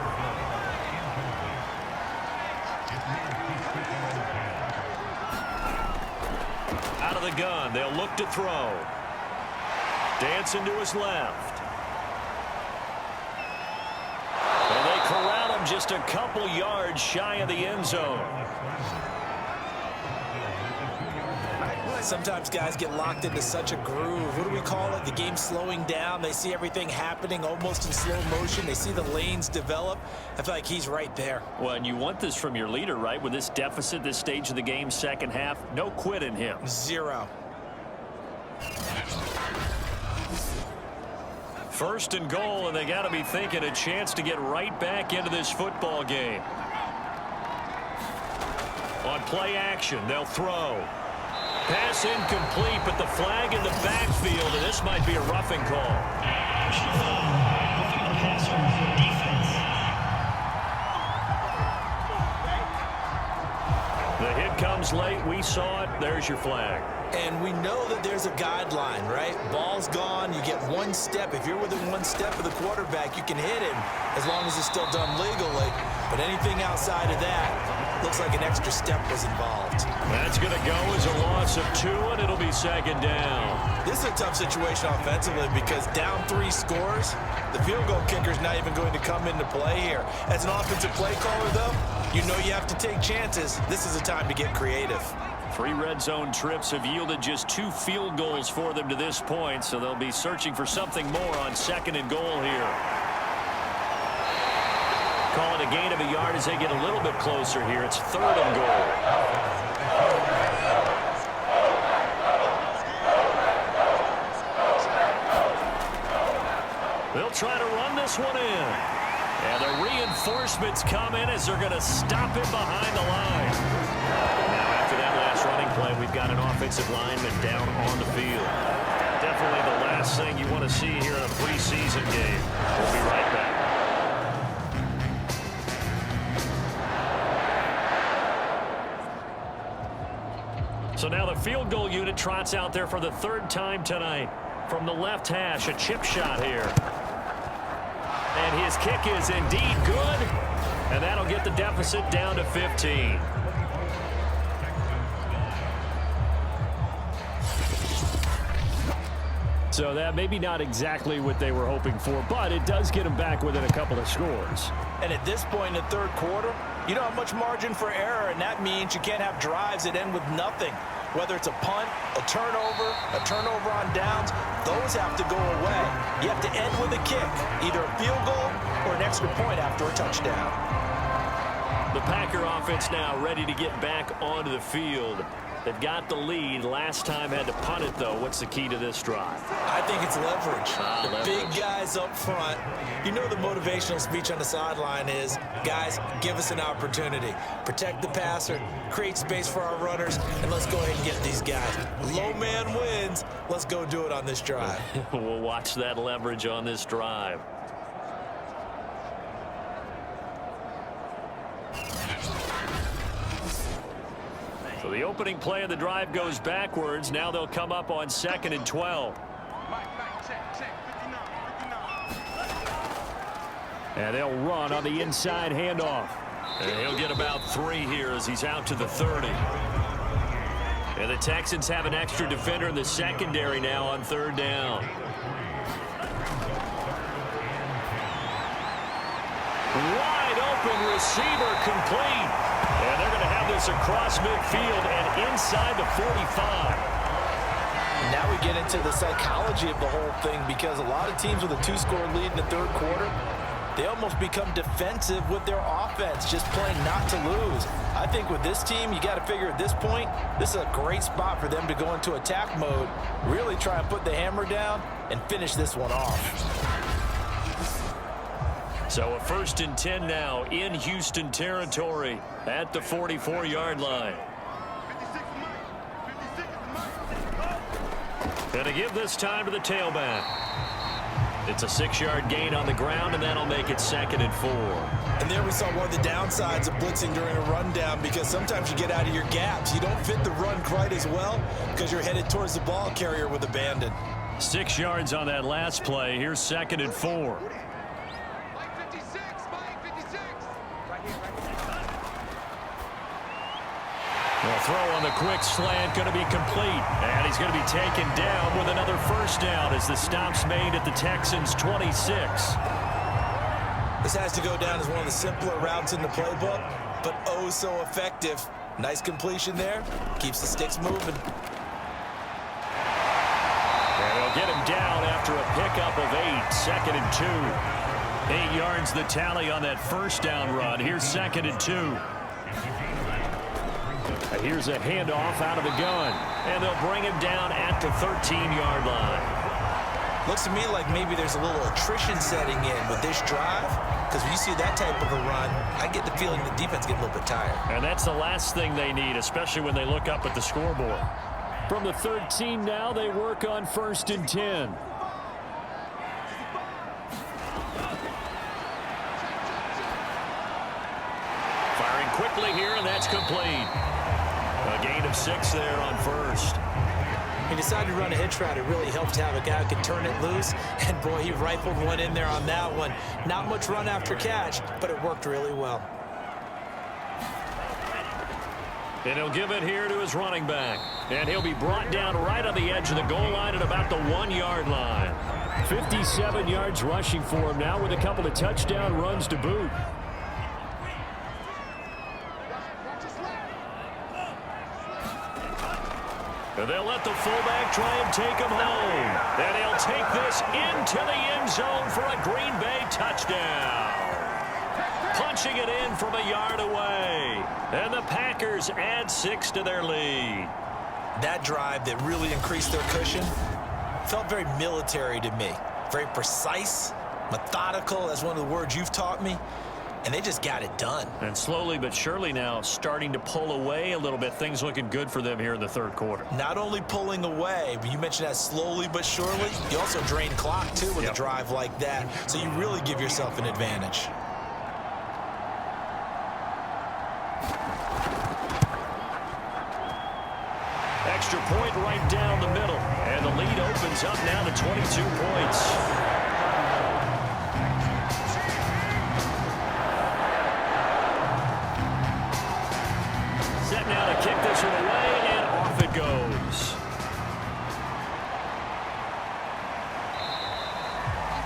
Out of the gun, they'll look to throw. Dancing to his left. And they corral him just a couple yards shy of the end zone. Sometimes guys get locked into such a groove. What do we call it? The game's slowing down. They see everything happening almost in slow motion. They see the lanes develop. I feel like he's right there. Well, and you want this from your leader, right? With this deficit, this stage of the game, second half, no quit in him. Zero. First and goal, and they got to be thinking a chance to get right back into this football game. On play action, they'll throw. Pass incomplete, but the flag in the backfield, and this might be a roughing call. The hit comes late. We saw it. There's your flag. And we know that there's a guideline, right? Ball's gone. You get one step. If you're within one step of the quarterback, you can hit him as long as it's still done legally. But anything outside of that, looks like an extra step was involved. That's going to go as a loss of 2, and it'll be 2nd down. This is a tough situation offensively, because down 3 scores, the field goal kicker's not even going to come into play here. As an offensive play caller, though, you know you have to take chances. This is a time to get creative. 3 red zone trips have yielded just 2 field goals for them to this point, so they'll be searching for something more on 2nd and goal here. Call it a gain of a yard as they get a little bit closer here. It's 3rd and goal. They'll try to run this one in. And the reinforcements come in as they're going to stop him behind the line. Now after that last running play, we've got an offensive lineman down on the field. Definitely the last thing you want to see here in a preseason game. We'll be right back. So now the field goal unit trots out there for the 3rd time tonight. From the left hash, a chip shot here. And his kick is indeed good. And that'll get the deficit down to 15. So that maybe not exactly what they were hoping for, but it does get them back within a couple of scores. And at this point in the 3rd quarter, you don't have much margin for error, and that means you can't have drives that end with nothing. Whether it's a punt, a turnover on downs, those have to go away. You have to end with a kick, either a field goal or an extra point after a touchdown. The Packer offense now ready to get back onto the field. They've got the lead. Last time had to punt it, though. What's the key to this drive? I think it's leverage. Leverage. Big guys up front. You know the motivational speech on the sideline is, guys, give us an opportunity. Protect the passer, create space for our runners, and let's go ahead and get these guys. Low man wins. Let's go do it on this drive. We'll watch that leverage on this drive. So the opening play of the drive goes backwards. Now they'll come up on 2nd and 12. And they'll run on the inside handoff. And he'll get about 3 here as he's out to the 30. And the Texans have an extra defender in the secondary now on 3rd down. Wide open receiver complete. And they're going to have this across midfield and inside the 45. Now we get into the psychology of the whole thing, because a lot of teams with a 2-score lead in the 3rd quarter, they almost become defensive with their offense, just playing not to lose. I think with this team, you got to figure at this point, this is a great spot for them to go into attack mode, really try and put the hammer down and finish this one off. So a 1st and 10 now in Houston territory at the 44-yard line. And to give this time to the tailback. It's a 6-yard gain on the ground, and that'll make it 2nd and 4. And there we saw one of the downsides of blitzing during a rundown, because sometimes you get out of your gaps. You don't fit the run quite as well because you're headed towards the ball carrier with abandon. 6 yards on that last play. Here's 2nd and 4. The throw on the quick slant going to be complete. And he's going to be taken down with another 1st down as the stop's made at the Texans' 26. This has to go down as one of the simpler routes in the playbook, but oh so effective. Nice completion there. Keeps the sticks moving. And they'll get him down after a pickup of 8. 2nd and 2. 8 yards the tally on that 1st down run. Here's 2nd and 2. Here's a handoff out of the gun. And they'll bring him down at the 13-yard line. Looks to me like maybe there's a little attrition setting in with this drive, because when you see that type of a run, I get the feeling the defense gets a little bit tired. And that's the last thing they need, especially when they look up at the scoreboard. From the 13 now, they work on 1st and 10. Firing quickly here, and that's complete. A gain of 6 there on 1st. He decided to run a hitch route. It really helped to have a guy who could turn it loose. And, boy, he rifled one in there on that one. Not much run after catch, but it worked really well. And he'll give it here to his running back. And he'll be brought down right on the edge of the goal line at about the 1-yard line. 57 yards rushing for him now with a couple of touchdown runs to boot. And they'll let the fullback try and take him home. And he'll take this into the end zone for a Green Bay touchdown. Punching it in from a yard away. And the Packers add 6 to their lead. That drive that really increased their cushion felt very military to me. Very precise, methodical, that's one of the words you've taught me. And they just got it done. And slowly but surely now starting to pull away a little bit. Things looking good for them here in the 3rd quarter. Not only pulling away, but you mentioned that slowly but surely. You also drain clock, too, with a drive like that. So you really give yourself an advantage. Extra point right down the middle. And the lead opens up now to 22 points. Now to kick this one away, and off it goes.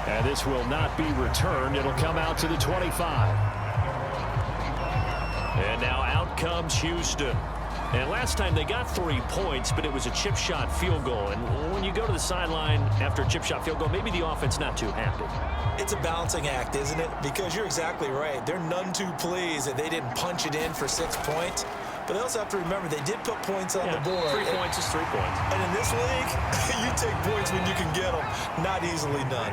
And this will not be returned. It'll come out to the 25. And now out comes Houston. And last time they got 3 points, but it was a chip shot field goal. And when you go to the sideline after a chip shot field goal, maybe the offense not too happy. It's a balancing act, isn't it? Because you're exactly right. They're none too pleased that they didn't punch it in for 6 points. But they also have to remember they did put points on the board. 3 points is 3 points. And in this league, you take points when you can get them. Not easily done.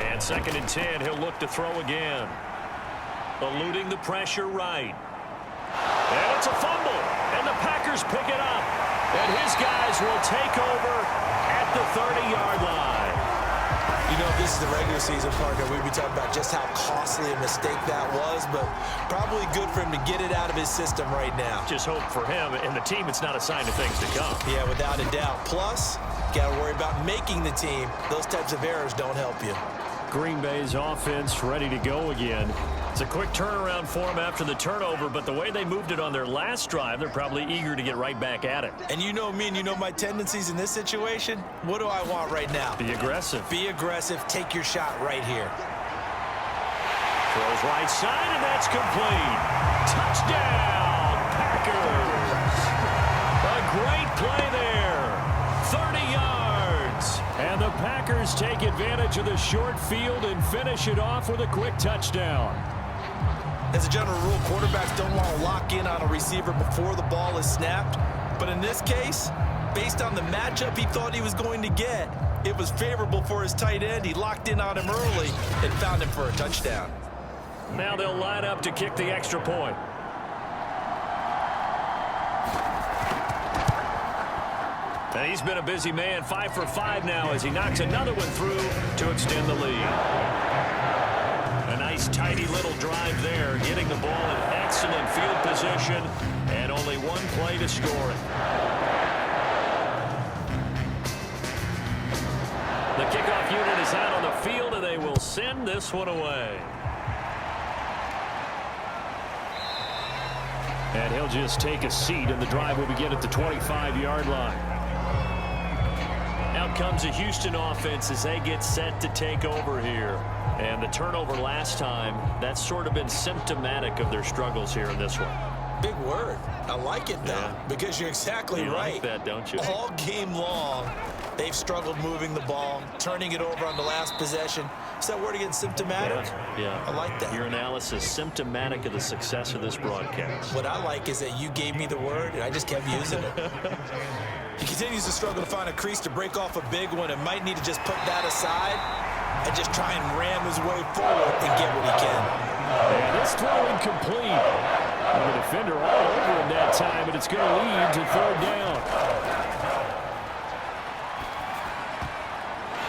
And 2nd and 10, he'll look to throw again. Eluding the pressure right. And it's a fumble. And the Packers pick it up. And his guys will take over at the 30-yard line. You know, this is the regular season partner. We'd be talking about just how costly a mistake that was, but probably good for him to get it out of his system right now. Just hope for him and the team it's not a sign of things to come. Yeah, without a doubt. Plus, got to worry about making the team. Those types of errors don't help you. Green Bay's offense ready to go again. It's a quick turnaround for them after the turnover, but the way they moved it on their last drive, they're probably eager to get right back at it. And you know me and you know my tendencies in this situation. What do I want right now? Be aggressive. Be aggressive. Take your shot right here. Throws right side, and that's complete. Touchdown, Packers. A great play there. 30 yards. And the Packers take advantage of the short field and finish it off with a quick touchdown. As a general rule, quarterbacks don't want to lock in on a receiver before the ball is snapped. But in this case, based on the matchup he thought he was going to get, it was favorable for his tight end. He locked in on him early and found him for a touchdown. Now they'll line up to kick the extra point. And he's been a busy man, 5 for 5 now as he knocks another one through to extend the lead. A nice, tidy little drive there, getting the ball in excellent field position, and only one play to score it. The kickoff unit is out on the field, and they will send this one away. And he'll just take a seat, and the drive will begin at the 25-yard line. Out comes the Houston offense as they get set to take over here. And the turnover last time, that's sort of been symptomatic of their struggles here in this one. Big word. I like it, though, because you're exactly right. You like that, don't you? All game long, they've struggled moving the ball, turning it over on the last possession. Is that word again, symptomatic? Yeah. I like that. Your analysis, symptomatic of the success of this broadcast. What I like is that you gave me the word, and I just kept using it. He continues to struggle to find a crease to break off a big one and might need to just put that aside and just try and ram his way forward and get what he can. And this throw incomplete. And the defender all over him that time, and it's going to lead to 3rd down.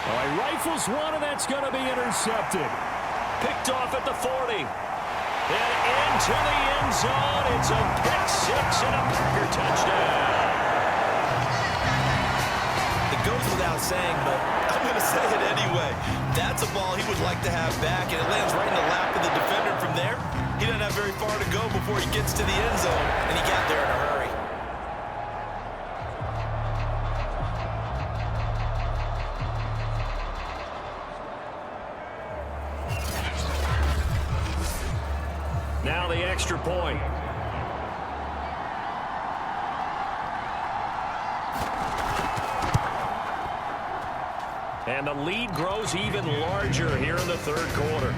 All right, rifles one, and that's going to be intercepted. Picked off at the 40. And into the end zone. It's a pick 6 and a Packer touchdown. It goes without saying, but I'm going to say it anyway. That's a ball he would like to have back, and it lands right in the lap of the defender. From there, he doesn't have very far to go before he gets to the end zone, and he got there in a hurry. Now the extra point. And the lead grows even larger here in the 3rd quarter. A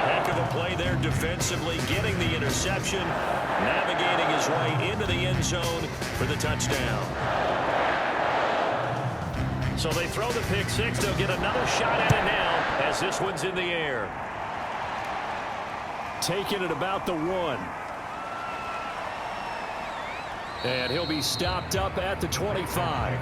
heck of a play there defensively, getting the interception, navigating his way into the end zone for the touchdown. So they throw the pick 6. They'll get another shot at it now as this one's in the air. Taking it about the 1. And he'll be stopped up at the 25.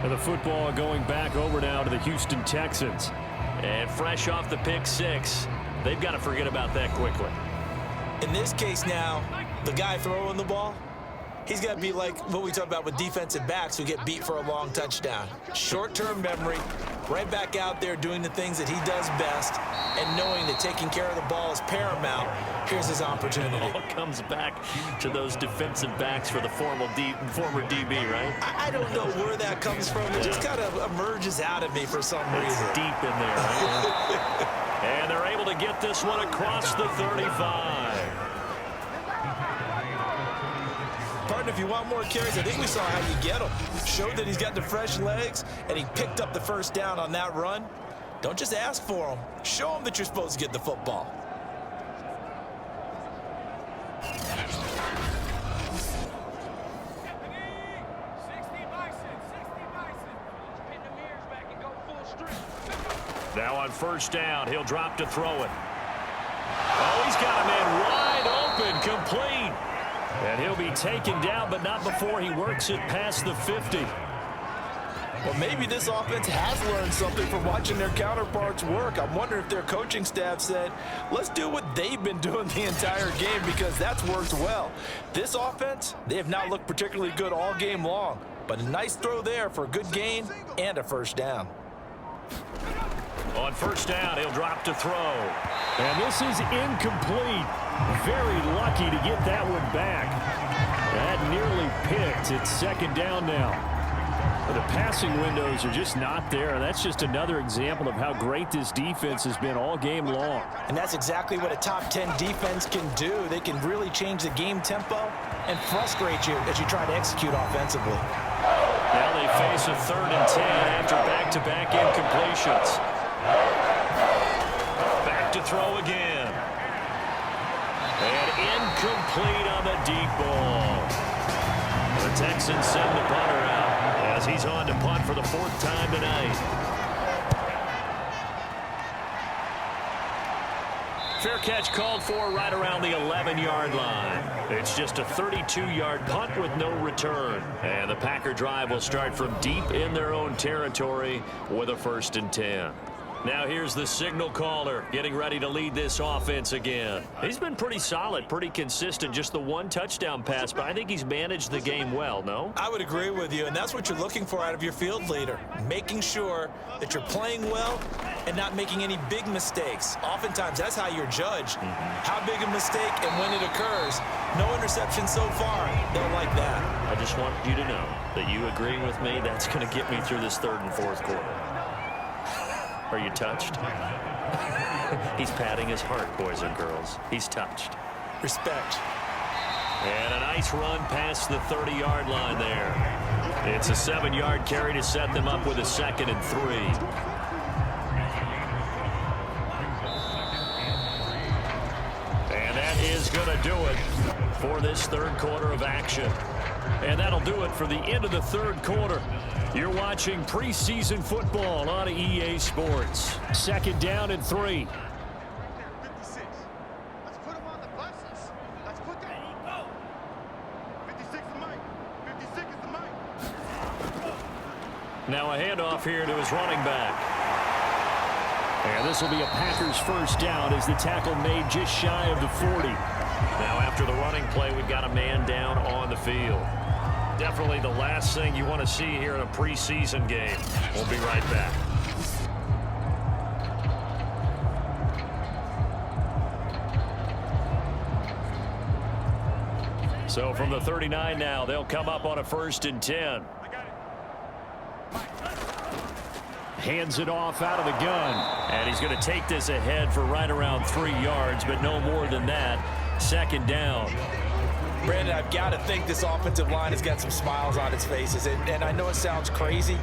And the football going back over now to the Houston Texans. And fresh off the pick 6, they've got to forget about that quickly. In this case now, the guy throwing the ball, He's got to be like what we talk about with defensive backs who get beat for a long touchdown. Short-term memory, right back out there doing the things that he does best, and knowing that taking care of the ball is paramount. Here's his opportunity. It all comes back to those defensive backs for the former DB, right? I don't know where that comes from. It just kind of emerges out of me for some reason. It's deep in there. Right? And they're able to get this one across the 35. Partner, if you want more carries, I think we saw how you get them. Showed that he's got the fresh legs, and he picked up the first down on that run. Don't just ask for them. Show them that you're supposed to get the football. Now on first down, he'll drop to throw it. Oh, he's got a man wide open, complete. And he'll be taken down, but not before he works it past the 50. Well, maybe this offense has learned something from watching their counterparts work. I'm wondering if their coaching staff said, let's do what they've been doing the entire game, because that's worked well. This offense, they have not looked particularly good all game long, but a nice throw there for a good gain and a first down. On first down, he'll drop to throw. And this is incomplete. Very lucky to get that one back. That nearly picked. It's second down now. But the passing windows are just not there. And that's just another example of how great this defense has been all game long. And that's exactly what a top 10 defense can do. They can really change the game tempo and frustrate you as you try to execute offensively. Now they face a 3rd and 10 after back-to-back incompletions. Back to throw again. And incomplete on the deep ball. The Texans send the punter out as he's on to punt for the 4th time tonight. Fair catch called for right around the 11-yard line. It's just a 32-yard punt with no return. And the Packer drive will start from deep in their own territory with a 1st and 10. Now here's the signal caller getting ready to lead this offense again. He's been pretty solid, pretty consistent, just the 1 touchdown pass, but I think he's managed the game well, no? I would agree with you, and that's what you're looking for out of your field leader, making sure that you're playing well and not making any big mistakes. Oftentimes, that's how you're judged. How big a mistake and when it occurs. No interception so far. They'll like that. I just want you to know that you agree with me. That's going to get me through this 3rd and 4th quarter. Are you touched? He's patting his heart, boys and girls. He's touched. Respect. And a nice run past the 30-yard line there. It's a 7-yard carry to set them up with a 2nd and 3. And that is going to do it for this 3rd quarter of action. And that'll do it for the end of the 3rd quarter. You're watching preseason football on EA Sports. 2nd down and 3. 56. Let's put him on the buses. Let's put that. 56 is Mike. 56 is the Mike. Now a handoff here to his running back. And this will be a Packers 1st down as the tackle made just shy of the 40. Now after the running play, we've got a man down on the field. Definitely the last thing you want to see here in a preseason game. We'll be right back. So from the 39 now, they'll come up on a 1st and 10. Hands it off out of the gun. And he's going to take this ahead for right around 3 yards, but no more than that. 2nd down. Brandon, I've got to think this offensive line has got some smiles on its faces. And I know it sounds crazy,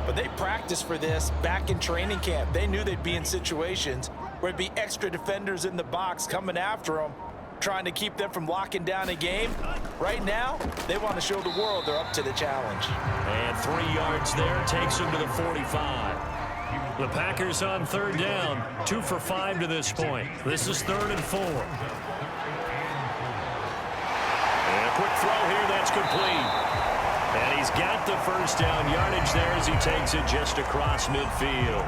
but they practiced for this back in training camp. They knew they'd be in situations where it'd be extra defenders in the box coming after them, trying to keep them from locking down a game. Right now, they want to show the world they're up to the challenge. And 3 yards there takes them to the 45. The Packers on 3rd down, 2 for 5 to this point. This is 3rd and 4. And a quick throw here, that's complete. And he's got the 1st down yardage there as he takes it just across midfield.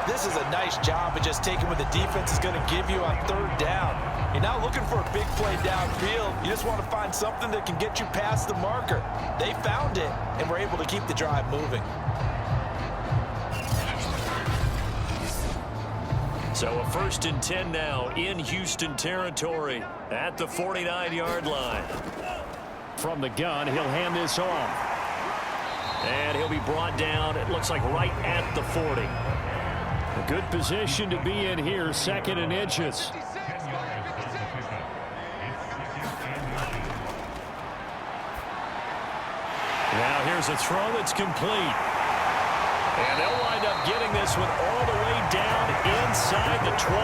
This is a nice job of just taking what the defense is going to give you on 3rd down. You're not looking for a big play downfield. You just want to find something that can get you past the marker. They found it, and were able to keep the drive moving. So a 1st and 10 now in Houston territory at the 49-yard line. From the gun, he'll hand this off. And he'll be brought down, it looks like right at the 40. A good position to be in here, 2nd and inches. Now here's a throw that's complete. And they'll wind up getting this one all the way down inside the 20.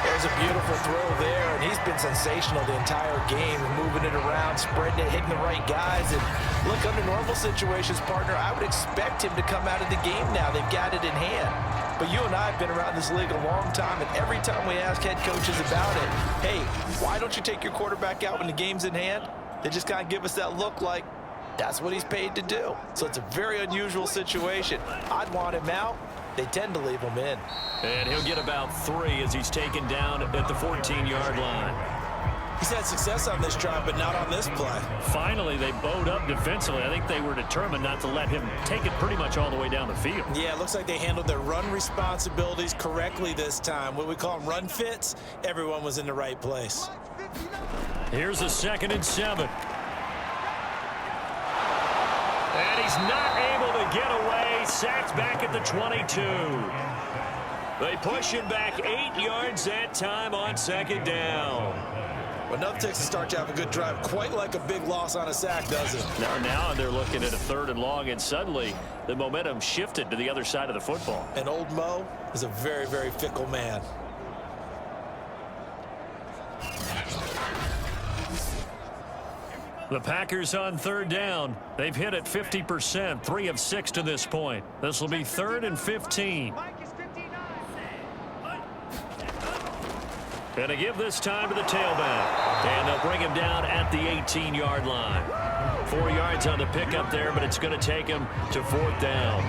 There's a beautiful throw there, and he's been sensational the entire game, moving it around, spreading it, hitting the right guys. And look, under normal situations, partner, I would expect him to come out of the game now. They've got it in hand. But you and I have been around this league a long time, and every time we ask head coaches about it, hey, why don't you take your quarterback out when the game's in hand? They just kind of give us that look like that's what he's paid to do. So it's a very unusual situation. I'd want him out. They tend to leave him in. And he'll get about 3 as he's taken down at the 14-yard line. He's had success on this drive, but not on this play. Finally, they bowed up defensively. I think they were determined not to let him take it pretty much all the way down the field. Yeah, it looks like they handled their run responsibilities correctly this time. What we call them run fits, everyone was in the right place. Here's a 2nd and 7. And he's not able to get away. Sacked back at the 22. They push him back 8 yards that time on 2nd down. Well, enough Texans start to have a good drive, quite like a big loss on a sack, does it? Now they're looking at a 3rd and long, and suddenly the momentum shifted to the other side of the football. And old Mo is a very, very fickle man. The Packers on 3rd down. They've hit it 50%, 3 of 6 to this point. This will be 3rd and 15. And to give this time to the tailback. And they'll bring him down at the 18-yard line. 4 yards on the pickup there, but it's going to take him to 4th down.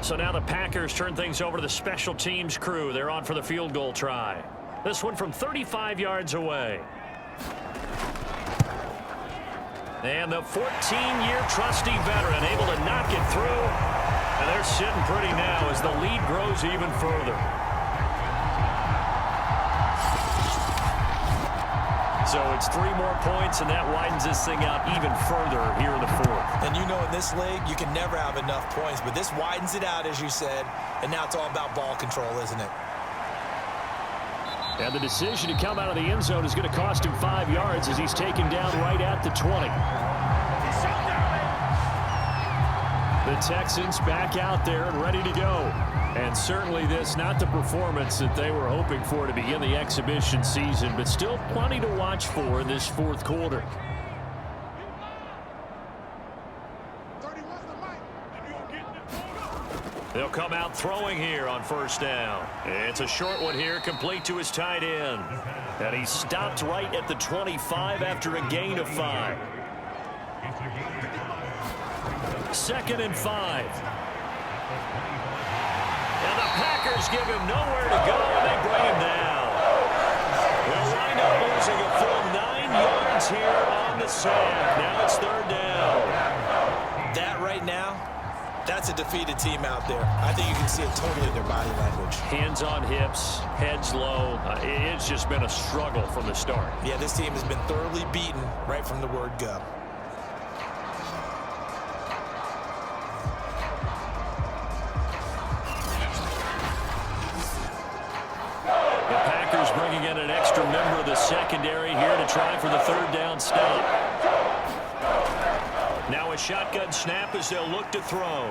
So now the Packers turn things over to the special teams crew. They're on for the field goal try. This one from 35 yards away. And the 14-year trusty veteran able to knock it through. And they're sitting pretty now as the lead grows even further. So it's 3 more points, and that widens this thing out even further here in the 4th. And you know in this league, you can never have enough points, but this widens it out, as you said, and now it's all about ball control, isn't it? And the decision to come out of the end zone is going to cost him 5 yards as he's taken down right at the 20. The Texans back out there and ready to go. And certainly this not the performance that they were hoping for to begin the exhibition season, but still plenty to watch for in this 4th quarter. They'll come out throwing here on 1st down. It's a short one here, complete to his tight end. And he stopped right at the 25 after a gain of 5. 2nd and 5. And the Packers give him nowhere to go, and they bring him down. They'll wind up losing a full 9 yards here on the sack. Now it's 3rd down. That right now, that's a defeated team out there. I think you can see it totally in their body language. Hands on hips, heads low. It's just been a struggle from the start. Yeah, this team has been thoroughly beaten right from the word go. The Packers bringing in an extra member of the secondary here to try for the 3rd down stop. Now a shotgun snap as they'll look to throw.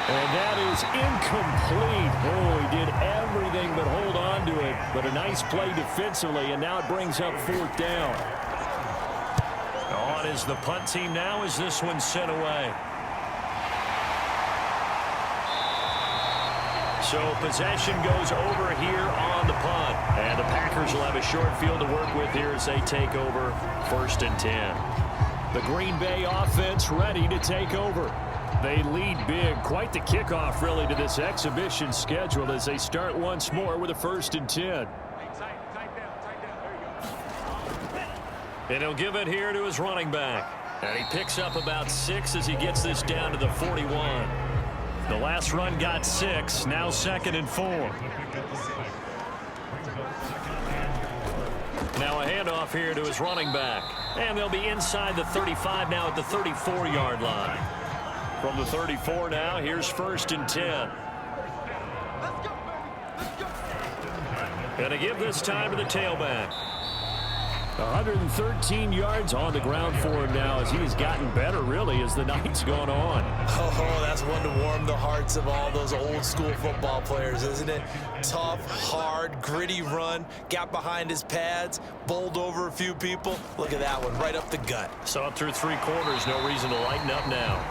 And that is incomplete. Oh, he did everything but hold on to it. But a nice play defensively, and now it brings up 4th down. On is the punt team now as this one's sent away. So So possession goes over here on the punt. And the Packers will have a short field to work with here as they take over 1st and 10. The Green Bay offense ready to take over. They lead big. Quite the kickoff, really, to this exhibition schedule as they start once more with a 1st and 10. And he'll give it here to his running back. And he picks up about 6 as he gets this down to the 41. The last run got 6. Now 2nd and 4. Now a handoff here to his running back. And they'll be inside the 35 now at the 34-yard line. From the 34 now, here's 1st and 10. Gonna give this time to the tailback. 113 yards on the ground for him now as he's gotten better, really, as the night's gone on. Oh, that's one to warm the hearts of all those old-school football players, isn't it? Tough, hard, gritty run, got behind his pads, bowled over a few people. Look at that one, right up the gut. So up through 3 quarters, no reason to lighten up now.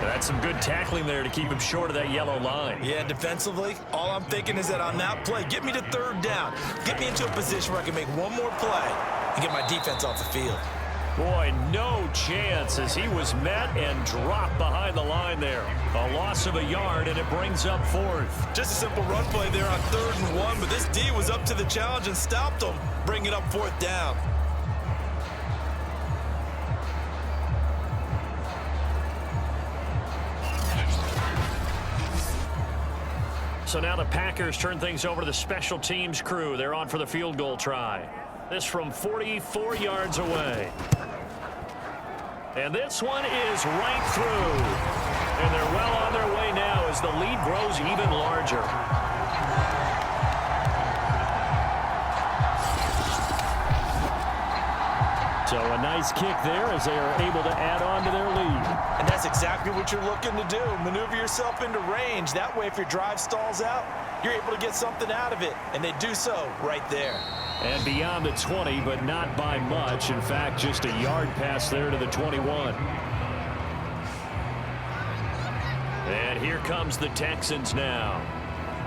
That's some good tackling there to keep him short of that yellow line. Yeah, defensively, all I'm thinking is that on that play, get me to 3rd down. Get me into a position where I can make one more play and get my defense off the field. Boy, no chance as he was met and dropped behind the line there. A loss of a yard, and it brings up 4th. Just a simple run play there on 3rd and 1, but this D was up to the challenge and stopped him, bringing up 4th down. So now the Packers turn things over to the special teams crew. They're on for the field goal try. This from 44 yards away. And this one is right through. And they're well on their way now as the lead grows even larger. So a nice kick there as they are able to add on to their lead. And that's exactly what you're looking to do. Maneuver yourself into range. That way, if your drive stalls out, you're able to get something out of it. And they do so right there. And beyond the 20, but not by much. In fact, just a yard pass there to the 21. And here comes the Texans now.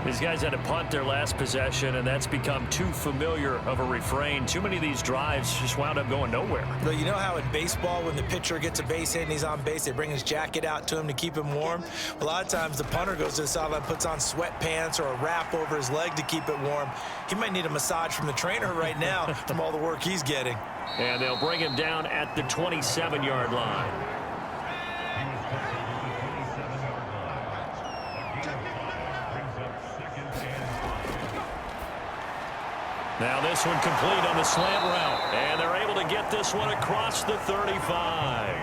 These guys had to punt their last possession, and that's become too familiar of a refrain. Too many of these drives just wound up going nowhere. Well, you know how in baseball, when the pitcher gets a base hit and he's on base, they bring his jacket out to him to keep him warm? A lot of times the punter goes to the sideline, puts on sweatpants or a wrap over his leg to keep it warm. He might need a massage from the trainer right now from all the work he's getting. And they'll bring him down at the 27-yard line. Now this one complete on the slant route. And they're able to get this one across the 35.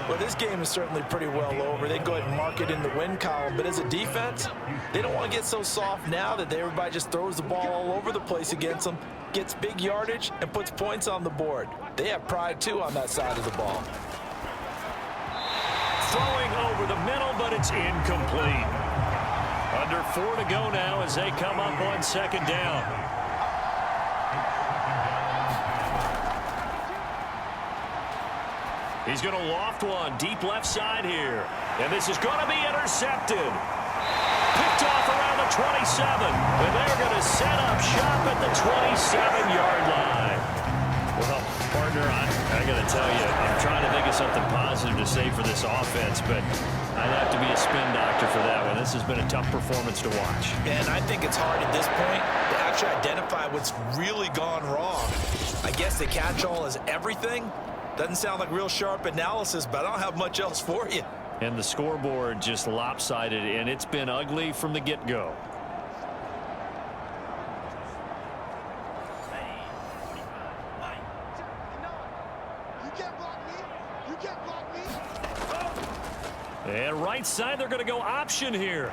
Well, this game is certainly pretty well over. They can go ahead and mark it in the win column. But as a defense, they don't want to get so soft now that everybody just throws the ball all over the place against them, gets big yardage, and puts points on the board. They have pride, too, on that side of the ball. Throwing over the middle, but it's incomplete. Under 4 to go now as they come up on 2nd down. He's going to loft one deep left side here. And this is going to be intercepted. Picked off around the 27. And they're going to set up shop at the 27-yard line. Well, partner, I got to tell you, I'm trying to think of something positive to say for this offense, but I'd have to be a spin doctor for that one. This has been a tough performance to watch. And I think it's hard at this point to actually identify what's really gone wrong. I guess the catch-all is everything. Doesn't sound like real sharp analysis, but I don't have much else for you. And the scoreboard just lopsided, and it's been ugly from the get-go. And right side, they're going to go option here.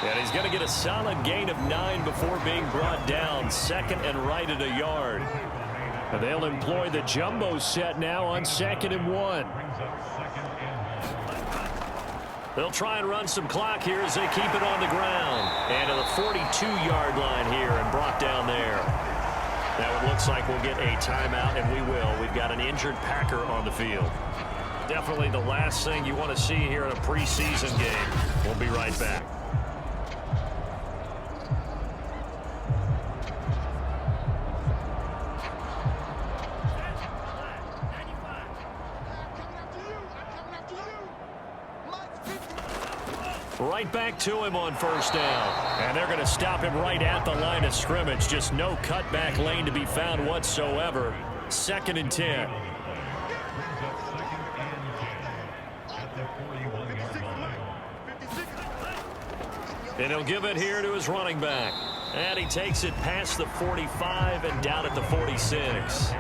And he's going to get a solid gain of 9 before being brought down. 2nd and right at a yard. And they'll employ the jumbo set now on 2nd and 1. They'll try and run some clock here as they keep it on the ground. And to the 42-yard line here and brought down there. Now it looks like we'll get a timeout, and we will. We've got an injured Packer on the field. Definitely the last thing you want to see here in a preseason game. We'll be right back. Right back to him on first down. And they're going to stop him right at the line of scrimmage. Just no cutback lane to be found whatsoever. 2nd and 10. And he'll give it here to his running back. And he takes it past the 45 and down at the 46.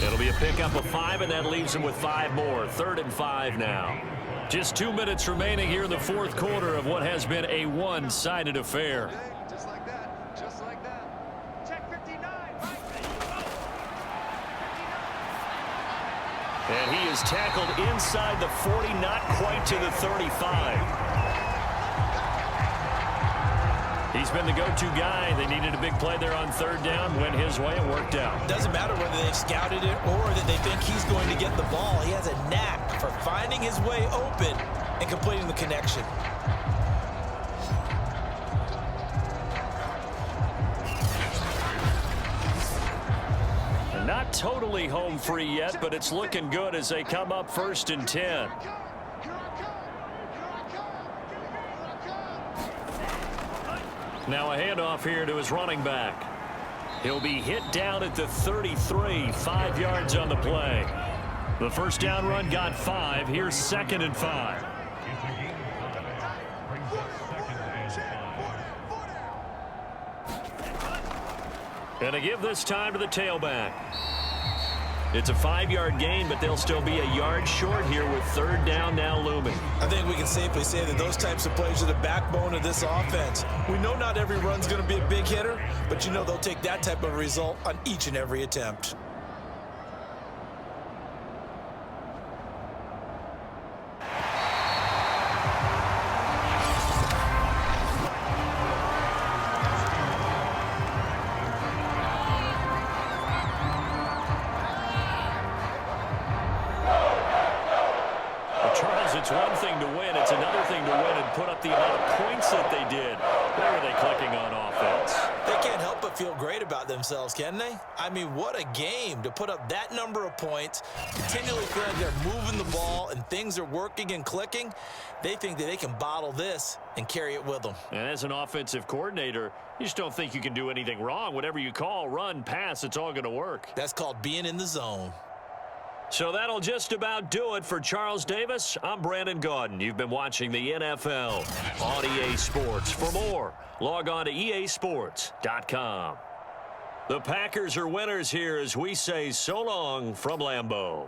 It'll be a pickup of 5, and that leaves him with 5 more. 3rd and 5 now. Just 2 minutes remaining here in the 4th quarter of what has been a one-sided affair. Just like that. Just like that. Check 59. And he is tackled inside the 40, not quite to the 35. He's been the go-to guy. They needed a big play there on 3rd down. Went his way and worked out. Doesn't matter whether they've scouted it or that they think he's going to get the ball. He has a knack for finding his way open and completing the connection. And not totally home free yet, but it's looking good as they come up 1st and 10. Now a handoff here to his running back. He'll be hit down at the 33, 5 yards on the play. The first down run got 5. Here's 2nd and 5. And to give this time to the tailback. It's a 5-yard gain, but they'll still be a yard short here with 3rd down now looming. I think we can safely say that those types of plays are the backbone of this offense. We know not every run's going to be a big hitter, but you know they'll take that type of result on each and every attempt. It's one thing to win. It's another thing to win and put up the amount of points that they did. Where are they clicking on offense? They can't help but feel great about themselves, can they? I mean, what a game to put up that number of points, continually feel like they're moving the ball and things are working and clicking. They think that they can bottle this and carry it with them. And as an offensive coordinator, you just don't think you can do anything wrong. Whatever you call, run, pass, it's all going to work. That's called being in the zone. So that'll just about do it for Charles Davis. I'm Brandon Gaudin. You've been watching the NFL on EA Sports. For more, log on to easports.com. The Packers are winners here as we say so long from Lambeau.